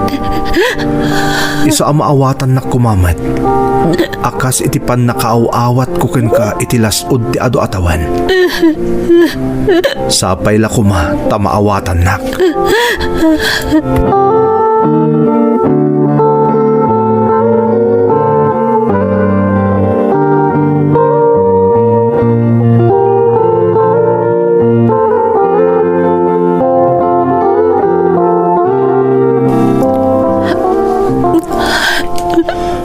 S3: Isa ang maawatan na kumamat. Akas iti pan nakaaw-awat kuken ka iti lasod ti ado atawan. Sapay la kuma ta maawatan nak.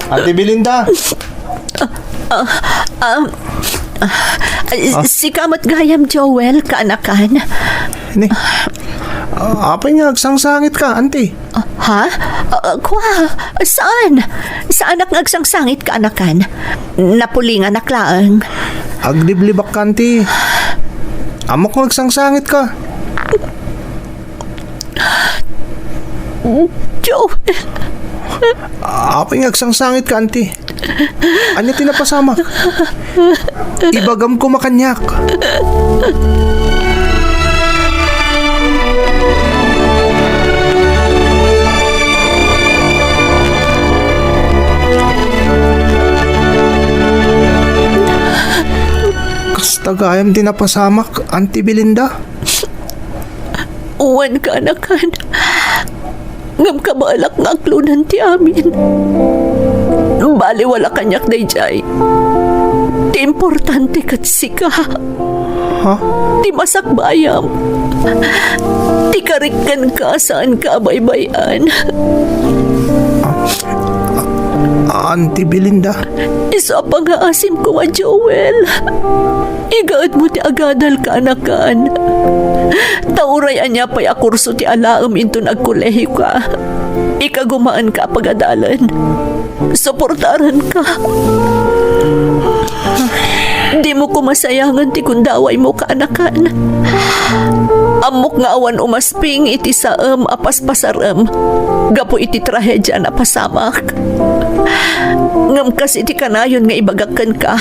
S6: Ate Belinda!
S1: Si kamat gayam Joel, kaanakan.
S6: Ni, apay nga agsangsangit ka, ante.
S1: Ha? Kwa? Saan? Saan ak nagsangsangit kaanakan? Napulingan aklaang.
S6: Agliblibak ka, ante. Amok nga agsangsangit ka.
S1: Joel!
S6: Apay nga agsangsangit ka, ante. Anya tinapasamak? Ibagam ko makanyak. Kastagayam tinapasamak, Auntie Belinda.
S1: Uwan ka anakan. Ngam ka balak nga aklunan ti amin. Bali wala kanyak day jay. Ti importante kat sika.
S6: Ha?
S2: Ti masak bayam. Ti karikan ka saan ka baybayan.
S6: Auntie Belinda.
S2: Isa pa nga asim ko nga Joel. Igaad mo ti agadal ka anakan. Taurayan niya pa'y akurso ti alaam into nagkolehiyo ka. Ikagumaan ka pagadalan. Suportaran ka. Di mo ko masayangan ti kundaway mo ka anakan. Amok nga awan umasping iti saam apas pasaram. Gapo iti trahedya na pasamak. Ngam kasi iti kanayon nga ibagakan ka.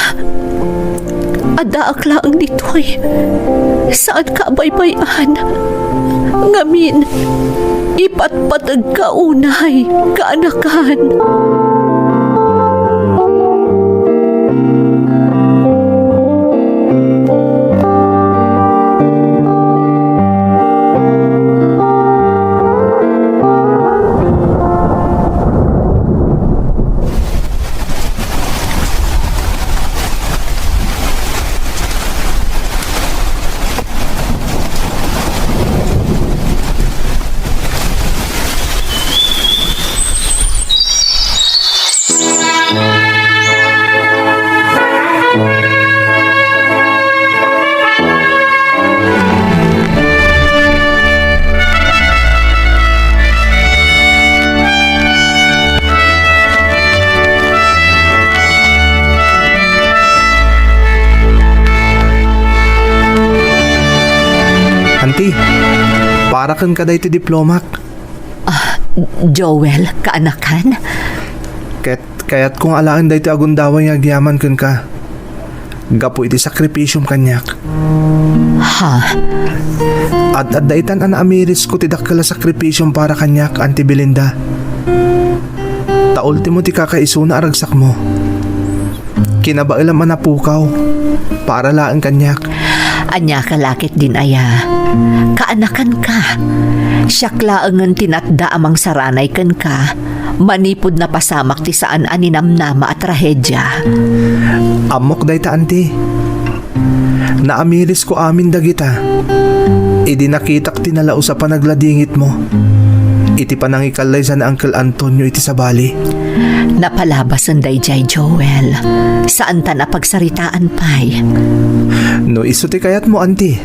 S2: Adaak lang dito'y. Saan ka baybayan? Ngamin, ipatpatag ka unay, kaanakan.
S6: Auntie, para kan ka dahi ti diplomak.
S2: Joel, kaanakan?
S6: Kaya't kung alaan dahi ti agundaway nga agyaman kan ka. Gapo iti sakripisyum kanyak.
S2: Ha?
S6: At daitan an amiris ko ti dakkala sakripisyum para kanyak, Auntie Belinda. Taultimo ti kakaisuna aragsak mo. Kinabailam manapukaw para laan kanyak.
S2: Anya kalakit din aya. Kaanakan ka. Syaklaangan tinatda amang saranay kan ka. Manipod na pasamak ti saan aninamnama at trahedya.
S6: Amok dayta, Auntie. Naamiris ko amin dagita. Idi nakitak tinalao sa panagladingit mo. Iti panangikalay sa na Uncle Antonio iti sa bali.
S2: Napalabasan dayjay Joel. Saan ta napagsaritaan pay?
S6: No iso ti kayat mo, Auntie.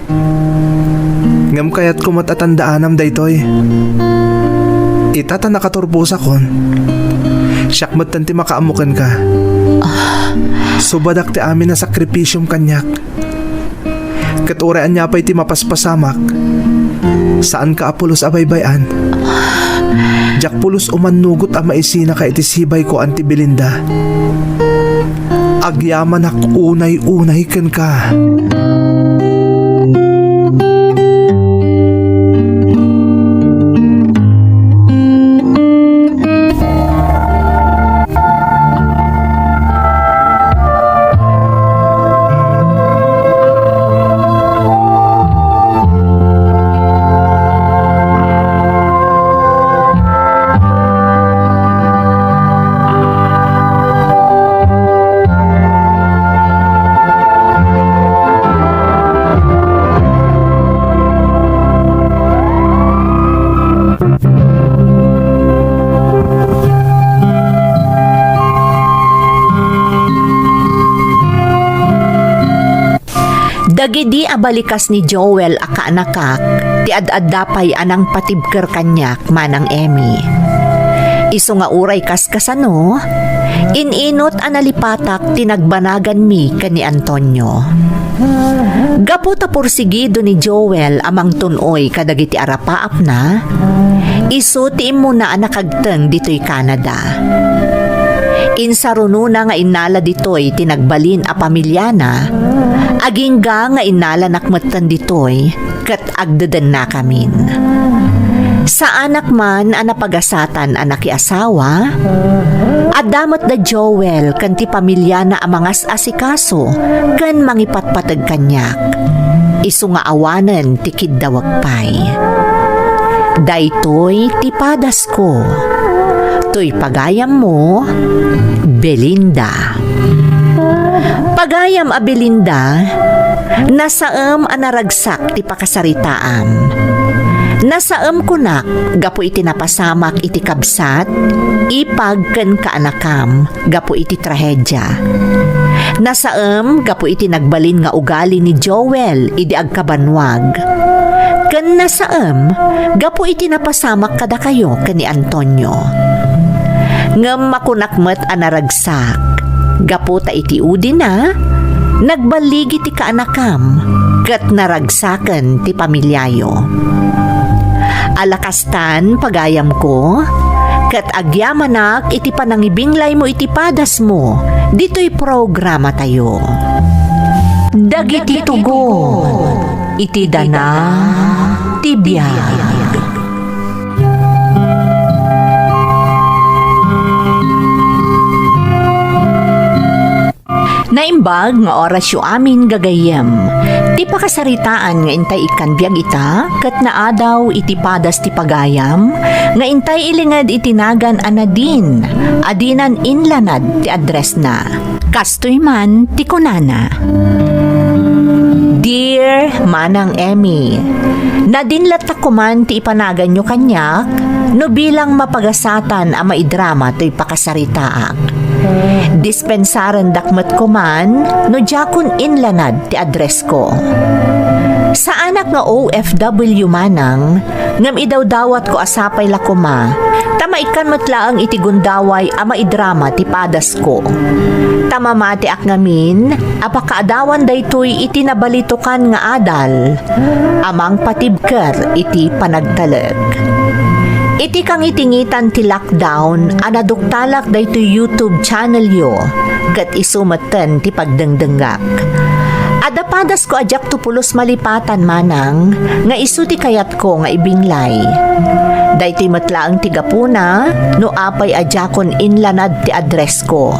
S6: Ngam kayat ko matatandaanam daytoy. Itata nakaturbusa kon. Siyakmat tanti makaamukan ka. Subadak ti amin na sakripisyum kanyak. Katuraan niya pa'y ti mapaspasamak. Saan ka apulos abaybayan? Jak pulos umanugot ang maisina ka itisibay ko, Auntie Belinda. Agyaman ak unay-unay kan ka.
S2: Dagidi abalikas ni Joel akaanakak, ti ad-addapay anang patibker kanyak manang Emmy. Iso nga uray kaskasano, ininot analipatak tinagbanagan mi kani Antonio. Gapo ta porsigido ni Joel amang tunoy kadagiti arapaap na, iso ti imo na anakagteng dito'y Canada. Insaruno na nga inala ditoy tinagbalin a pamilyana, agingga nga inala nakmatan ditoy kat agdadan na kamin. Sa anak man anapagasatan anak asawa, adamot da Joel kan ti pamilya na amangas asikaso kan mangipatpatag kanyak. Isu nga awanan ti kiddawagpay. Daytoy ti padas ko. To'y pagayam mo, Belinda. Pagayam a Belinda, Nasaem anaragsak ti pakasaritaam. Nasaem kunak gapo iti napasamak iti kabsat, ipag ken kaanakam gapo iti trahedya. Nasaem gapo iti nagbalin nga ugali ni Joel idi agkabanwag. Ken nasaem gapo iti napasamak kada kayo ken ni Antonio. Ngem makunakmet anaragsak gapo ta iti udi na nagbaligi ti kaanakam ket naragsaken ti pamilyayo. Alakastan pagayam ko, ket agyamanak iti panangibinglay mo iti padas mo, dito'y programa tayo. Dagiti tugon, iti dana, tibiyag. Naimbag nga oras yu amin gagayem. Ti pakasaritaan nga intay ikan biyag ita, kat naadaw iti padas ti pagayam, nga intay ilingad itinagan anadin, adinan inlanad ti address na. Kastoy man ti kunana. Dear Manang Emmy, nadinlat ako man ti ipanagan nyo kanyak, no bilang mapagasatan ang maidrama to'y pakasaritaak. Dispensaran dakmat ko man, no jakon inlanad ti address ko. Sa anak nga OFW manang, ngam idawdawat ko asapay lakuma, tamaikan matlaang iti gundaway ama idrama ti padas ko. Tamamati ak ngamin, apakaadawan daytoy iti nabalitukan nga adal, amang patibker iti panagtalag. Iti kang itingitan ti lockdown, anaduktalak dayto YouTube channel yo, kat isumatan ti pagdengdengak. Adapadas ko ajak tupulos malipatan manang, nga isu ti kayat ko nga ibinglay. Daytoy matlaang tigapuna, no apay ajakon inlanad ti address ko.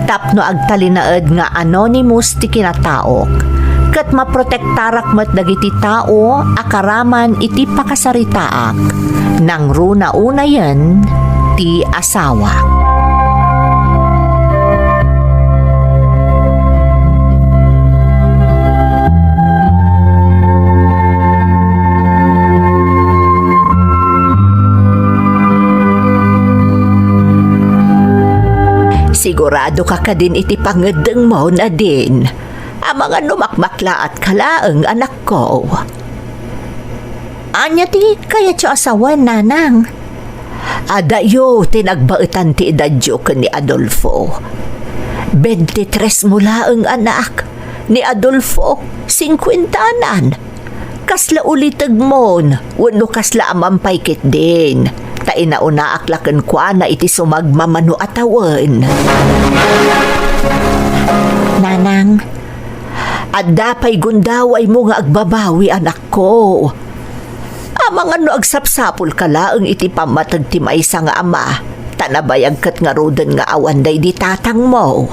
S2: Tapno agtalinaed nga anonymous ti kinataok. Kat maprotektarak met dagiti tao akaraman iti pakasaritaak nang runa una yan ti asawa. Sigurado ka din iti pangedeng mo na din. Ang mga lumakmakla at kalaang anak ko. Anya ti kaya tiyo asawan, nanang? Adayo tinagbaetan ti edadyo ka ni Adolfo. 23 mula ang anak ni Adolfo, 50 Kasla ulitag mon, wano kasla amampay kit din. Ta inauna aklaken kwa na iti sumagmamano atawan. Nanang, at dapay gundaway mo nga agbabawi anak ko. Amang ano agsapsapol ka laang iti pamatag ti maysa nga ama, tanabayag kat nga roden nga awanday di tatang mo.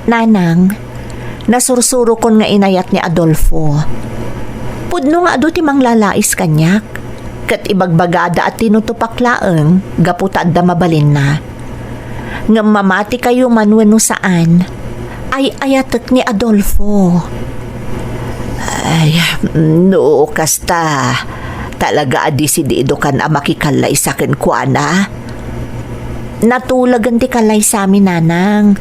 S2: Nanang, nasursuro kon nga inayat ni Adolfo. Pudno nga ado ti manglalais kanyak, kat ibagbagada at tinutupak laang, gaputa da mabalin na. Nga mamati kayo manwano saan, ay ayatek ni Adolfo. Ay, no, kasta. Talaga adisidido kan a makikalay sa akin kuana. Natulagan ti kalay sa amin, nanang.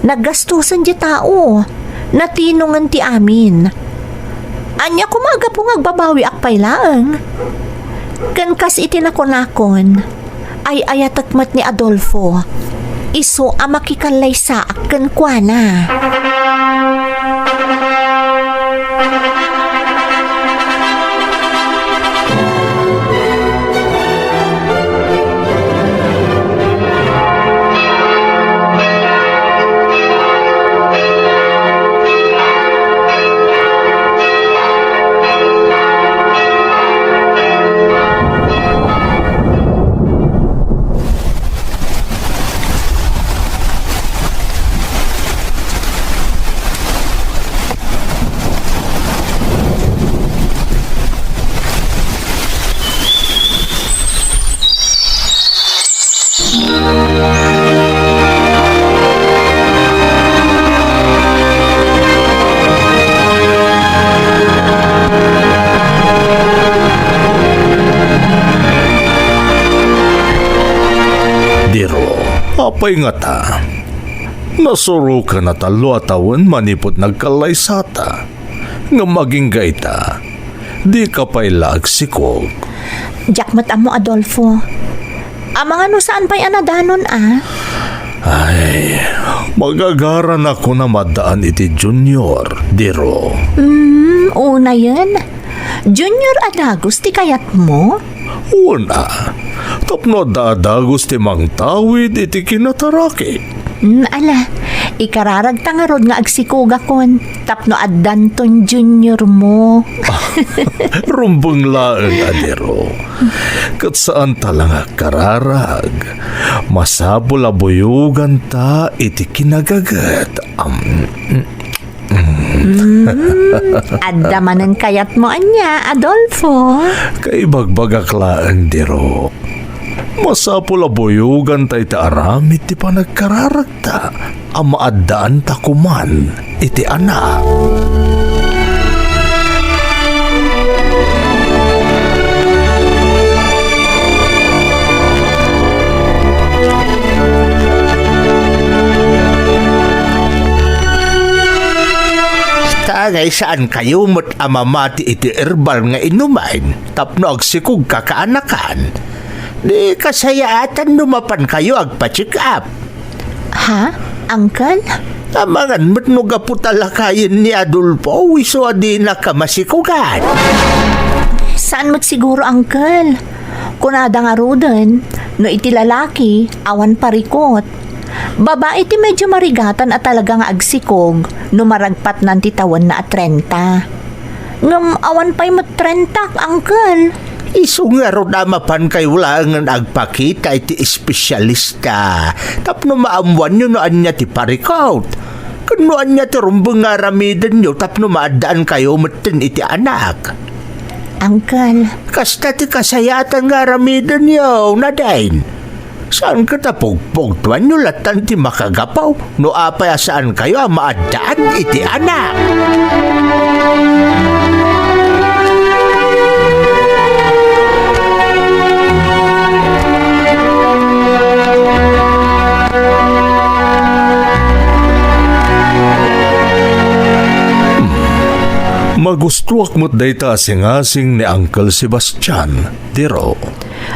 S2: Naggastusan di tao. Natinungan ti amin. Anya kumaga po ngagbabawi akpay laang. Kankas itinakonakon, ay ayatakmat ni Adolfo. Iso a makikalay sa akin kuana.
S3: Apay nga ta. Nasuro ka na talo atawan manipot nagkalaysata. Nga maging gaita. Di ka pa'y lagsikog.
S2: Jakmat amo, Adolfo. Amang ano saan pa'y anadanon,
S3: Ay, magagaran ako na madaan iti Junior, Diro.
S2: Una yan. Junior Adagos, ti kayat mo?
S3: Una, tapno dadagos ti mang tawid iti kinataraki.
S2: Ala, ikararag tangarod nga agsikuga kon. Tapno addanton junior mo.
S3: Rumbang laeng adiro. Kat saan talang kararag. Masabol abuyugan ta iti kinagagat.
S2: Addamanan kayat mo anya, Adolfo.
S3: Kay bagbagak laeng diro. Masapul abuyugan ta iti aramid ti panagkararagta. Ang maadaan ta kuman iti anak.
S4: Tagay saan kayo mo't amamati iti herbal nga inumain tapno agsikog kakaanakan. Di kasayaatan numapan kayo agpa-check up.
S2: Ha? Uncle?
S4: Amangan mo't no gaputalakayin ni Adolfo wiso adi na kamasikugan.
S2: Saan mo't siguro, Uncle? Kunada nga roden, no iti lalaki, awan parikot. Babae ti medyo marigatan at talagang agsikog, no maragpat ng titawan na at 30. Ngam awan pa'y mat 30, Uncle.
S4: Iso nga ro namapan kayo lang ang agpakita iti espesyalista. Tapno maamuan nyo no anya ti parikot. Kano anya ti rumbang nga ramidan nyo tapno maadaan kayo matin iti anak.
S2: Uncle,
S4: Kasta ti kasayatan nga ramidan nyo na dain. Saan ka tapugpugtuan nyo latan ti makagapaw? No apay saan kayo ang maadaan iti anak?
S3: Magustuak mo't dayta asing-asing ni Uncle Sebastian, Diro.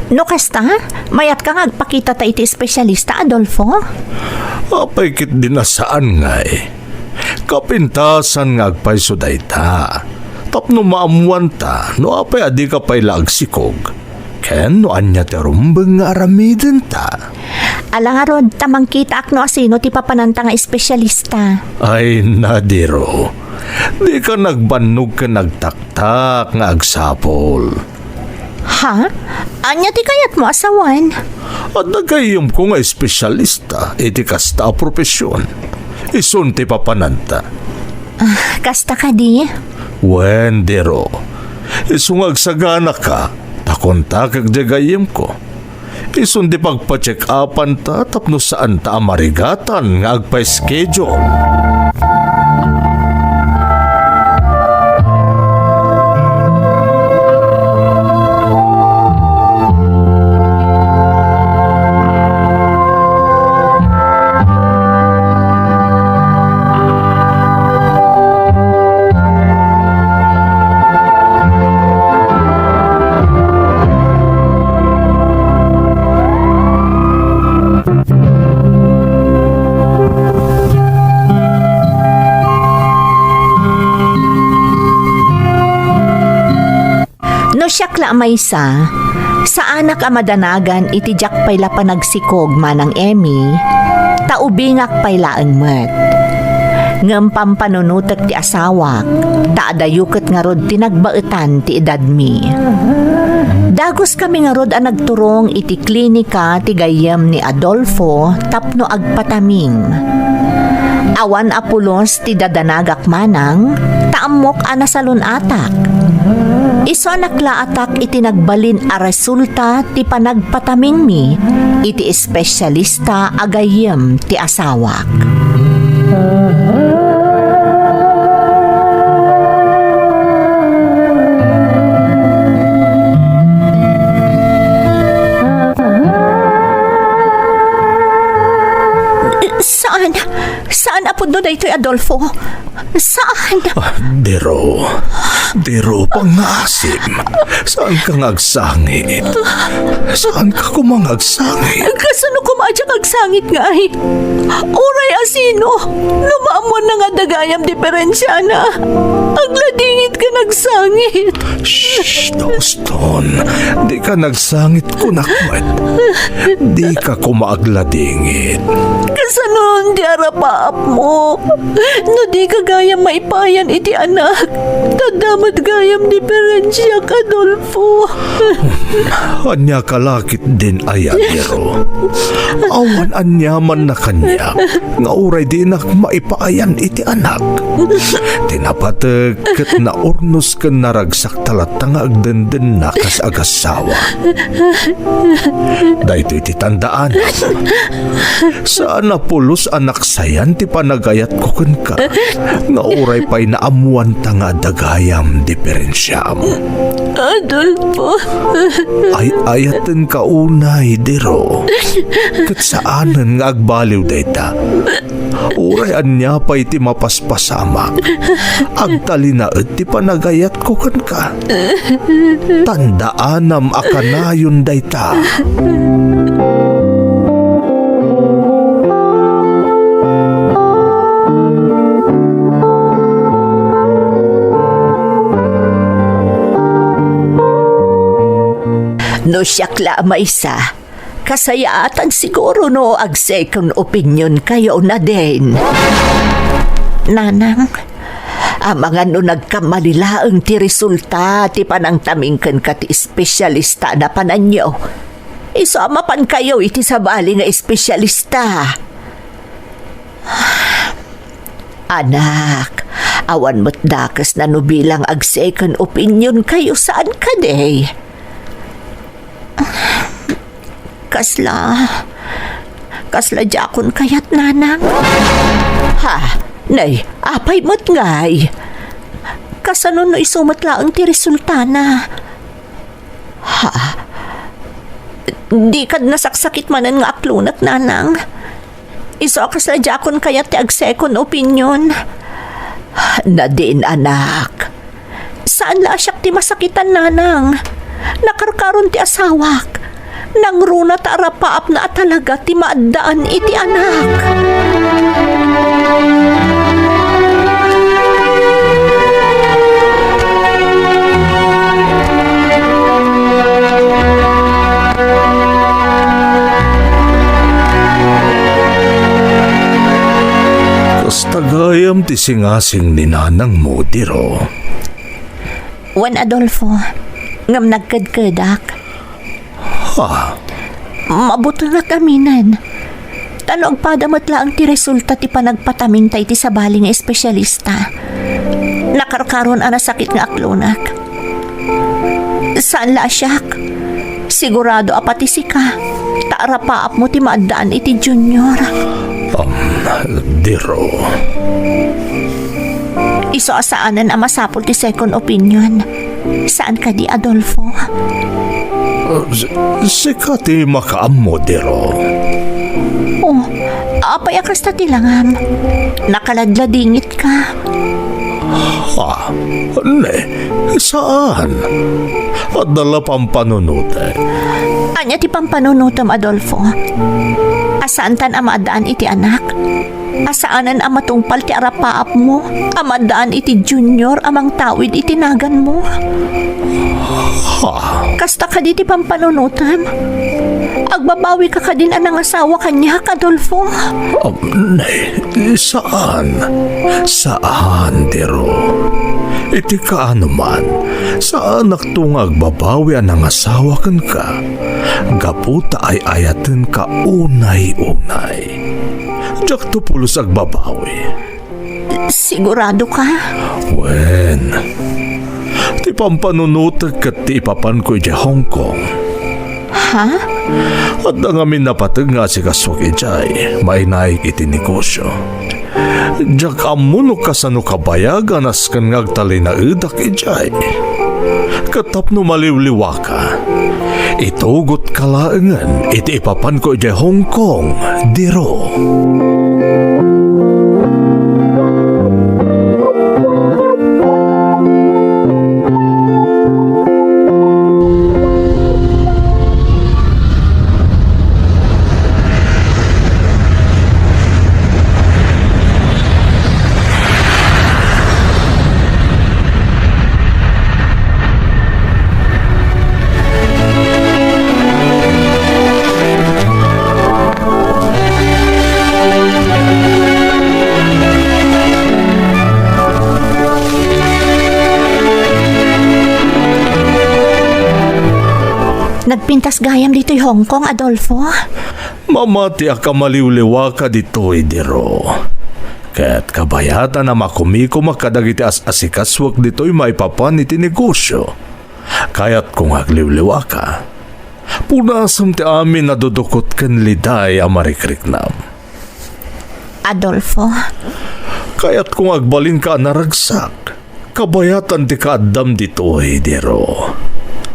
S2: no kasta? Mayat ka nga agpakita ta iti espesyalista, Adolfo?
S3: Apay kit din na saan nga Kapintasan nga agpay so dayta. Tapno maamuan ta, no apay adi ka pa'y lagsikog. Ken no anya ti rumbang nga aramiden ta.
S2: Alangarod, tamang kita akno asino ti papananta nga espesyalista.
S3: Ay nadiro, di ka nagbanog ka nagtaktak nga agsapol.
S2: Ha? Anya ti kayat mo asawan?
S3: At nagayom ko nga espesyalista, iti kasta profesyon. Isun ti papananta.
S2: Kasta ka di?
S3: Wen, diro. Isungag sagana ka, takontak ag jagayim ko. Isun di pagpa-check upan ta, tapno saan ta amarigatan nga agpa-schedule.
S2: Siyakla maysa, sa anak amadanagan iti jak payla panagsikog manang Emmy, taubingak payla ang met. Ngem pampanunutek ti asawak, taadayuket nga rod tinagbaetan ti edad mi. Dagos kami nga rod ang nagturong iti klinika ti gayem ni Adolfo tapno agpataming. Awan apulos ti dadanagak manang, taamok anasalon atak. Iso naklaatak iti nagbalin a resulta ti panagpataming mi, iti espesyalista agayem ti asawak. pud no daytoy Adolfo? Saan?
S3: Dero, pangasim. Saan ka ngagsangit? Saan ka kumangagsangit?
S2: Kasano kumadya kag sangit nga ay? Oray asino, lumaamon na nga dagayam diferensya na. Agladingit ka nagsangit.
S3: Shh, Doston. Di ka nagsangit kunakwat. Di ka kumaagladingit.
S2: Kasano di arapaap mo? No di ka gayam maipayan iti anak. Tadamat gayam diferensya ka, Adolfo.
S3: Anya kalakit din aya, Dero. Awan anyaman na kanya. Nga uray di nak maipaayan iti anak. Tinapatag kat na urnos ka naragsak talata nga agdenden na kas agasawa. Dahito iti tandaan. Saan na pulos anak sayan ti panagayat ko kun ka. Nga uray pa'y naamuan ta nga dagayam diferensya mo.
S2: Adolfo.
S3: Ay ayaten ka unay, Dero. Kat saanan nga agbaliw dayta. Uray anya pa iti mapaspasamak. Agtalinaet ti panagayat ko kan ka. Tandaanam akanayon dayta.
S2: No siyakla maisa, kasayaatan siguro no ag second opinion kayo na din. Nanang, mga no nagkamalilaang ti resulta ti panangtamingkan ka ti espesyalista na pananyo. Isama pan kayo iti sabali nga espesyalista. Anak, awan mo't dakas na no bilang ag second opinion kayo saan ka day? Kasla jakon kayat nanang. Ha, nay, apay mo't ngay. Kasano no isumat laang ti resulta na. Ha, di kad nasaksakit manan nga aklunat nanang. Iso kasla jakon kayat ti ag second opinion. Na din anak. Saan la asyak ti masakitan nanang? Nakarkaron ti asawak. Nang runa ta arapaap na talaga ti maadaan iti anak.
S3: Kastagayam ti singasing ni nanang mo, Dero.
S2: Wan Adolfo, ngam nagkadkadak.
S3: Ha?
S2: Mabuto na kaminan. Tano agpadamat laang ti resulta ti panagpataming tay ti sabali nga espesyalista. Nakarkaron ana sakit nga aklunak. Saan la asyak? Sigurado apati sika. Taarapaap mo ti maadaan iti junior.
S3: Dero.
S2: Iso asaanan ang masapol ti second opinion. Saan ka di, Adolfo?
S3: Sikati makaammo, Dero.
S2: Oh, apay akas na tilangam. Nakaladladingit ka.
S3: Ha? Ne? Saan? Adala pang panunutan.
S2: Anya ti pampanunutom, Adolfo? Asaan tan amadaan iti anak? Asaanan ang matungpal ti arapaap mo? Amadaan iti junior amang tawid iti nagan mo?
S3: Ha?
S2: Kasta ka di ti pampanunutom? Agbabawi ka ka din anang asawa kanya, Adolfo?
S3: Ne? Saan? Saan, Dero? Iti kaano man, saan naktungag babawi ang asawa kan ka? Gaputa ay ayaten ka unay-unay. Diyak to pulos agbabawi.
S2: Sigurado ka?
S3: Wen, ti pampanunutag kat ti ipapan ko iti Hong Kong.
S2: Ha?
S3: At nangamin napatag nga si kaswag ijay, mainaik iti negosyo. Diyak amuno kasano kabayagan as kan ngagtali na idak ijay. Katap no maliwliwa ka, itugot kalaangan iti ipapan ko ijay Hong Kong, Dero.
S2: Nagpintas gayam dito'y Hong Kong, Adolfo.
S3: Mamati ka maliwliwa ka dito, Diro. Kaya't kabayatan na makumiko makadagiti as-asikaswag dito'y maipapan iti negosyo. Kaya't kung agliwliwa ka, punasam ti amin na dudukot kan liday amarikriknam.
S2: Adolfo,
S3: Kaya't kung agbalin ka naragsak, kabayatan ti kaadam dito'y, Diro.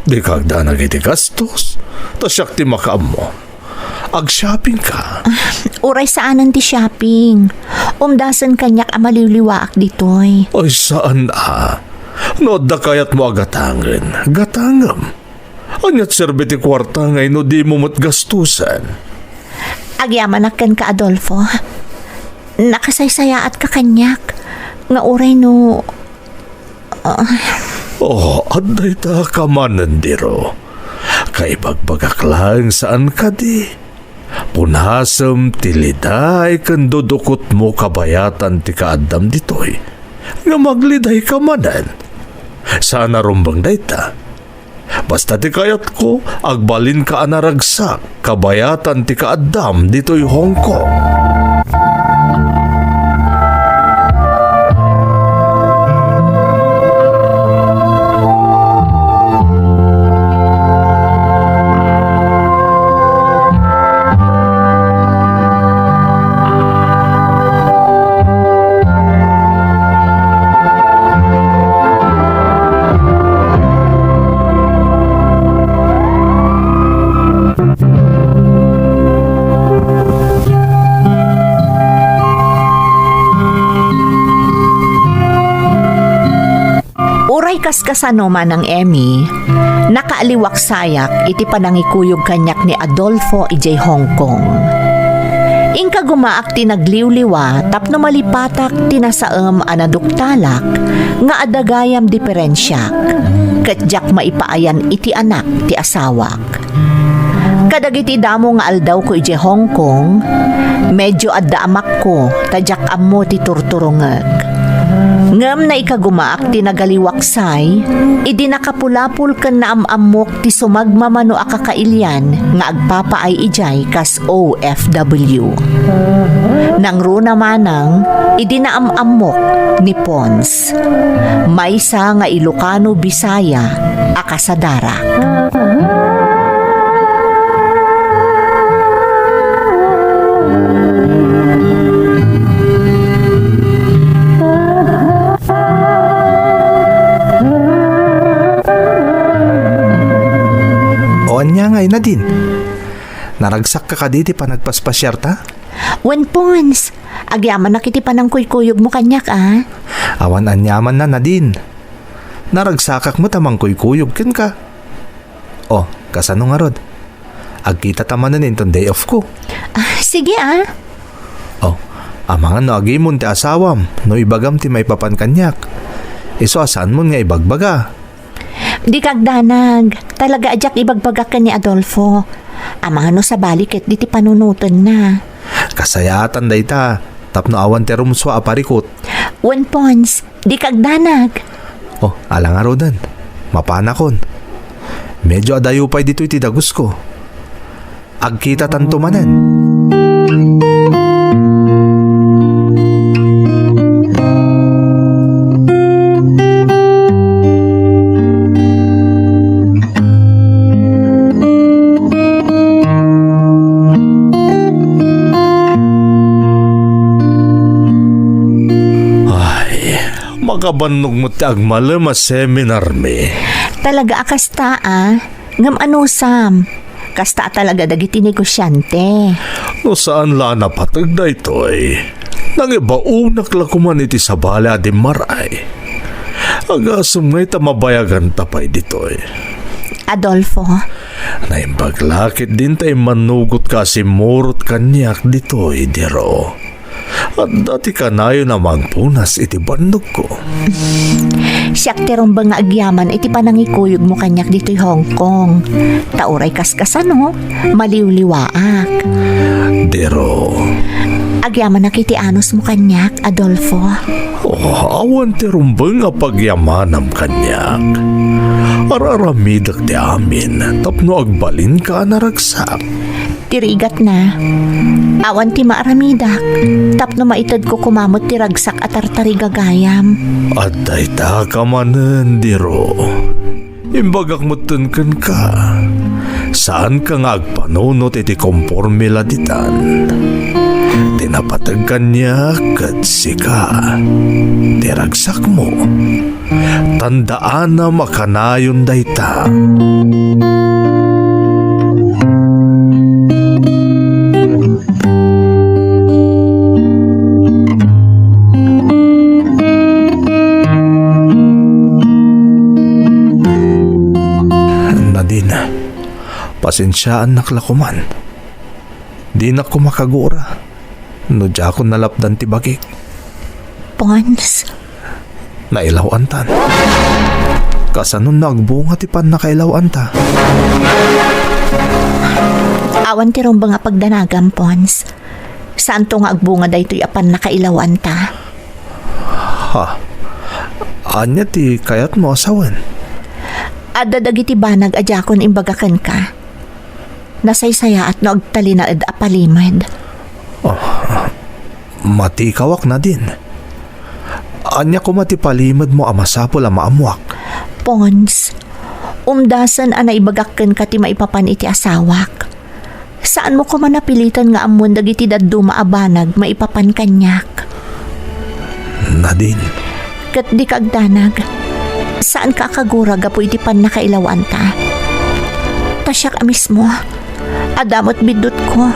S3: Di kagdanag iti gastos, tasyak ti makaam mo. Ag-shopping ka.
S2: uray saanan ti shopping. Umdasan kanyak amaliliwaak ditoy.
S3: Ay saan no da kayat mo agatangan. Gatangam. Anyat serbe ti kwarta ngay no di mo matgastusan.
S2: Agyamanakan ka, Adolfo. Nakasaysayaat ka kanyak. Nga uray no...
S3: Aday ta ka manan, Diro. Kaibagbagak lang saan ka di. Punasam tiliday kan dudukot mo kabayatan ti kaadam ditoy. Nga magliday ka manan. Sana rumbang dayta. Basta ti kayat ko, agbalin ka anaragsak, kabayatan ti kaadam ditoy Hong Kong.
S2: Uray kaskasano man ng Emmy, nakaaliwak sayak iti panangikuyog kanyak ni Adolfo ijay Hong Kong. Ingka gumaak ti nagliwliwa tapno malipatak tinasaem anaduktalak nga adagayam diferensyak katjak maipaayan iti anak ti asawak. Kadagiti damo nga aldaw ko ijay Hong Kong, medyo adda amak ko tadyak ammo ti turturungeg. Ngam na ikagumaak ti nagaliwaksay, idi nakapulapul ken na amamok ti sumagmamano akakailyan nga agpapaay ijay kas OFW. Nang runa manang, idi na amamok ni Pons. Maysa nga Ilocano Bisaya akasadara.
S6: Niya ngay na din. Naragsak ka kaditi pa nagpaspasyar ta?
S2: Wen Pons, agyaman na kiti panangkuy-kuyog mo kanyak
S6: Awan anyaman na din. Naragsakak mo tamang kuy-kuyog ken ka. Kasano nga rod? Agkita tamanan intong day off ko.
S2: Sige
S6: Amangan no agimon ti asawam no ibagam ti may papan kanyak. Iso asan mo nga ibagbaga?
S2: Di kagdanag, talaga ajak ibagbaga ka ni Adolfo. Amano sa baliket di ti panunutan na.
S6: Kasayatan day ta, tapno awan ti rumswa aparikot.
S2: Wen Pons, di kagdanag.
S6: Alang arodan, mapanakon. Medyo adayupay dito iti dagus ko. Agkita tantumanan.
S3: Makabannog mo ti agmalama seminar me.
S2: Talaga akasta ngam ano Sam, kasta talaga dagiti negosyante.
S3: No saan la napatag da ito nang ibaunak la kuman iti sabala di maray. Agasam ngay tamabayagan tapay dito
S2: Adolfo,
S3: Naimbaglakit din tayo manugot kasi murot kanyak dito Diro. At dati ka nayo namang punas iti bandog ko.
S2: siyak terong ba nga agyaman iti panangikuyog mo kanyak dito'y Hong Kong. Tauray kaskasano, maliwliwaak.
S3: Diro.
S2: Agyaman na kiti anos mo kanyak, Adolfo.
S3: Awan ti rumbang nga pagyamanam kanyak. Araramidak ti amin, tapno agbalin ka naragsak.
S2: Tirigat na. Awan ti maaramidak. Tapno maitad ko kumamot ti ragsak at tartarigagayam.
S3: At dayta ka manen, diro. Imbagak mutun ka. Saan ka nga agpanunot iti kompormila ditan? Tinapatag kanya kat sika. Tiragsak mo. Tandaan na makanayon dayta. Nadine, pasensyaan naklakuman. Di na ko makagura. No di ako nalapdan ti bagik.
S2: Pons,
S3: Nailawan tan. Kasanon nagbunga ti pan nakailawan ta.
S2: awan ti rumba nga pagdanagam, Pons. Saan to nga agbunga daytoy apan nakailawan ta?
S3: Ha? Anya ti kayat mo asawan?
S2: Adda dagiti banag adjakon imbagakan ka. Nasaysaya at no agtali na ed apalimad.
S3: Matikawak na din. Anya ko matipalimad mo amasapol ama amuak.
S2: Pons, umdasan ana ibagakken ka ti maipapan iti asawak. Saan mo ko manapilitan nga amon dagiti daddu maabanag maipapan kanyak?
S3: Nadine,
S2: Kat di kagdanag. Saan ka kagura gapo iti pan nakailawan ta? Tasyak mismo. Adamot bidot ko.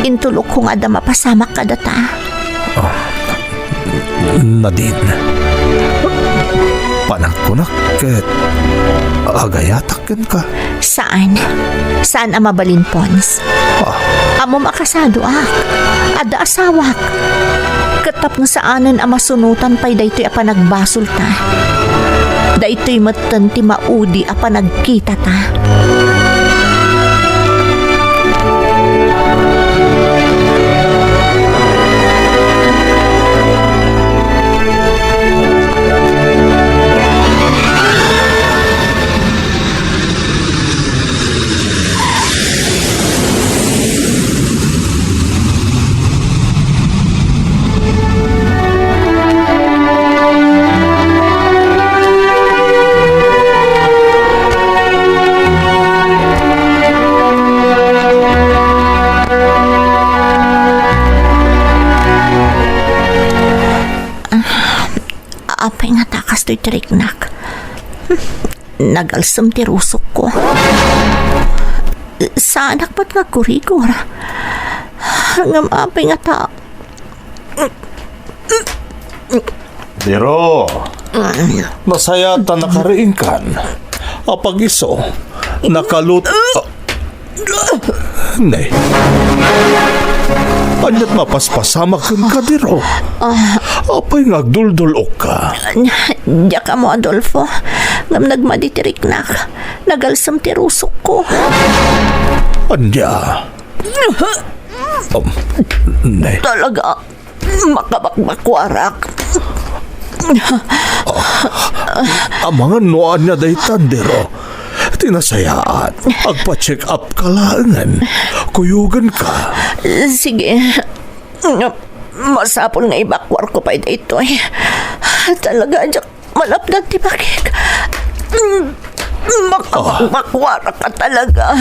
S2: Intulok kong adam mapasamak ka data.
S3: Nadine. Panagkunak ket agayataken ka.
S2: Saan? Saan ang mabalin, Pons? Amo makasado Ada asawak. Katap nga saanan ang masunutan pa'y daytoy apa nagbasol ta. Daytoy matan ti maudi apa nagkita ta. Apay nga takas to'y triknak. Nagalsam ti rusok ko. Saan akpat nga kurigor? Ngam apay nga ta...
S3: Diro, masaya ta nakariin kan. Apag iso, nakalut... Nay. Anyat mapaspasamak ka, Diro. Apay ngagduldulok ka.
S2: Diya ka mo, Adolfo. Ngam nagmaditiriknak. Nagalsam ti rusok ko.
S3: Anya. Nay.
S2: Talaga, makabakbakwarak.
S3: Amangan no anya daytan, Diro. Tinasayaan. Agpa-check up ka langan. Kuyugan ka.
S2: Sige. Masapol nga ibakwar ko pa ito eh. Talaga, Jack, malapdag ti bakik. Makabakwarak ka talaga.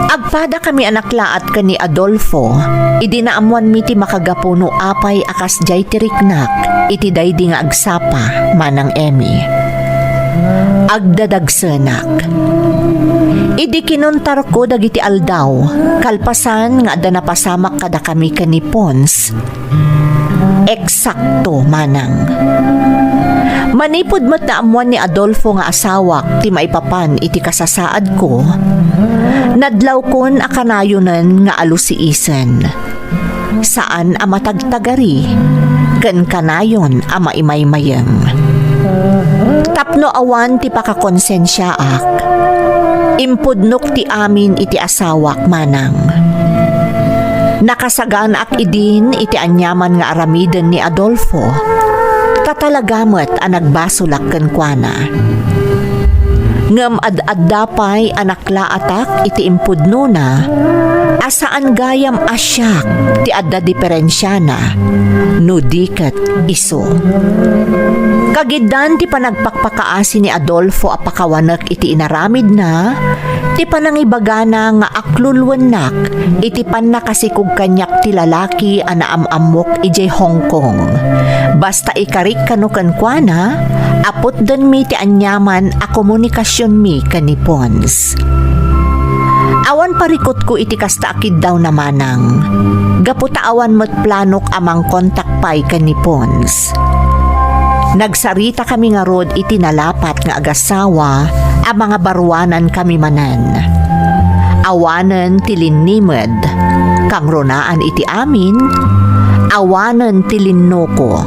S2: Agpada kami anaklaat ka ni Adolfo, idi naamuan mi ti makagapuno apay akas jay tiriknak, iti daydi nga agsapa manang Emmy. agdadagsenak. Idi kinuntar ko dagiti aldaw, kalpasan nga ada napasamak kada kami ni Pons. Eksakto manang. Manipod mo't na amuan ni Adolfo nga asawak ti maipapan iti kasasaad ko, nadlaw kon akanayonan nga alusiisen. Saan ama tagtagari, ken kanayon ama imaymayeng. Tapno awan ti pakakonsensyaak, impudnok ti amin iti asawak manang. Nakasagaan ak idin iti anyaman nga aramiden ni Adolfo, tatalagamet ang nagbasulak kenkwana. Ngem ad-addapay anakla atak iti impudno na, asaan gayam asyak ti adda diferensya na, no diket iso. Kagiddan ti panagpakpakaasi ni Adolfo apakawanek iti inaramid na, ti panangibagana nga aklulwenak iti pannakasikog kanyak ti lalaki ana amamok ijay Hong Kong. Basta ikarik kano kenkwana, apot den mi ti anyaman a komunikasyon mi kani Pons. Awan parikot ko iti kasta akid daw na manang. Gaputa awan met planok amang kontak pay kani Pons. Nagsarita kami nga rod iti nalapat nga agasawa a mga barwanan kami manan. Awanen ti linnimed, kang ronaan iti amin, awanen ti linnoko.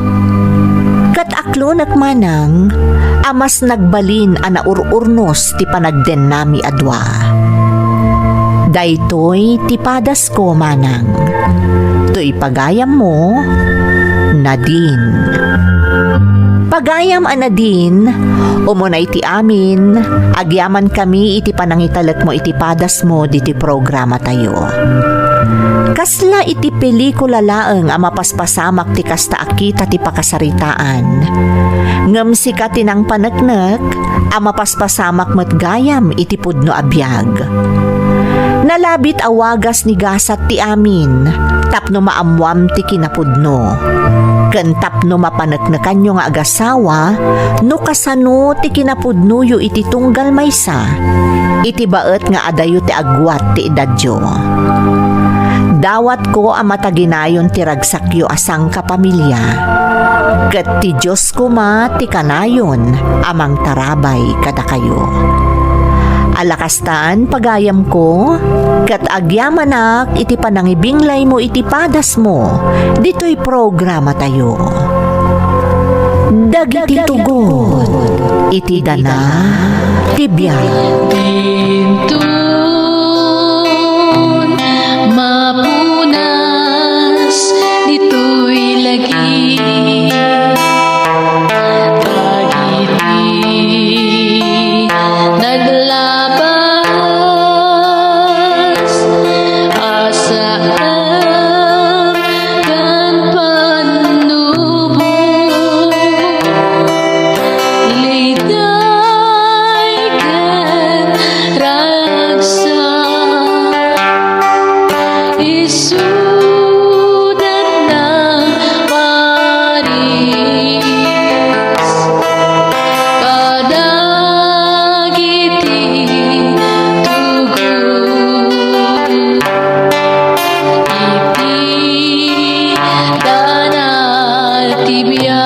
S2: Kat aklonak manang, amas nagbalin ana ururnos ti panagden nami adwa. Daytoy ti padas ko manang, to'y pagayam mo, Nadine. Pagayam Nadine, umunay ti amin, agyaman kami iti panangitalat mo iti padas mo diti programa tayo. Kasla iti pelikula laeng a mapaspasamak ti kasta akita ti pakasaritaan. Ngem sika tinang paneknek a mapaspasamak met gayam iti pudno abiyag. Nalabit awagas ni gasat ti amin, tapno maamwam ti kinapudno. Ken tapno mapaneknekan nyo nga agasawa, no kasano ti kinapudno yu iti tunggal maysa, iti baet nga adayo ti agwat ti idadyo. Dawat ko ang mataginayon ti ragsakyo asang kapamilya. Ket ti Diyos ko ma ti kanayon amang tarabay kada kayo. Alakastaan pagayam ko, ket agyamanak iti panangibinglay mo iti padas mo, dito'y programa tayo. Dagiti tugon, iti dana, tibiyay.
S7: Tintun, mapunas, dito'y lagi. Tagiti, naglabas, asaan kan panubo. Liday kan ragsa, isudat ng Paris. Kadagiti tugon, iti danal tibiyay.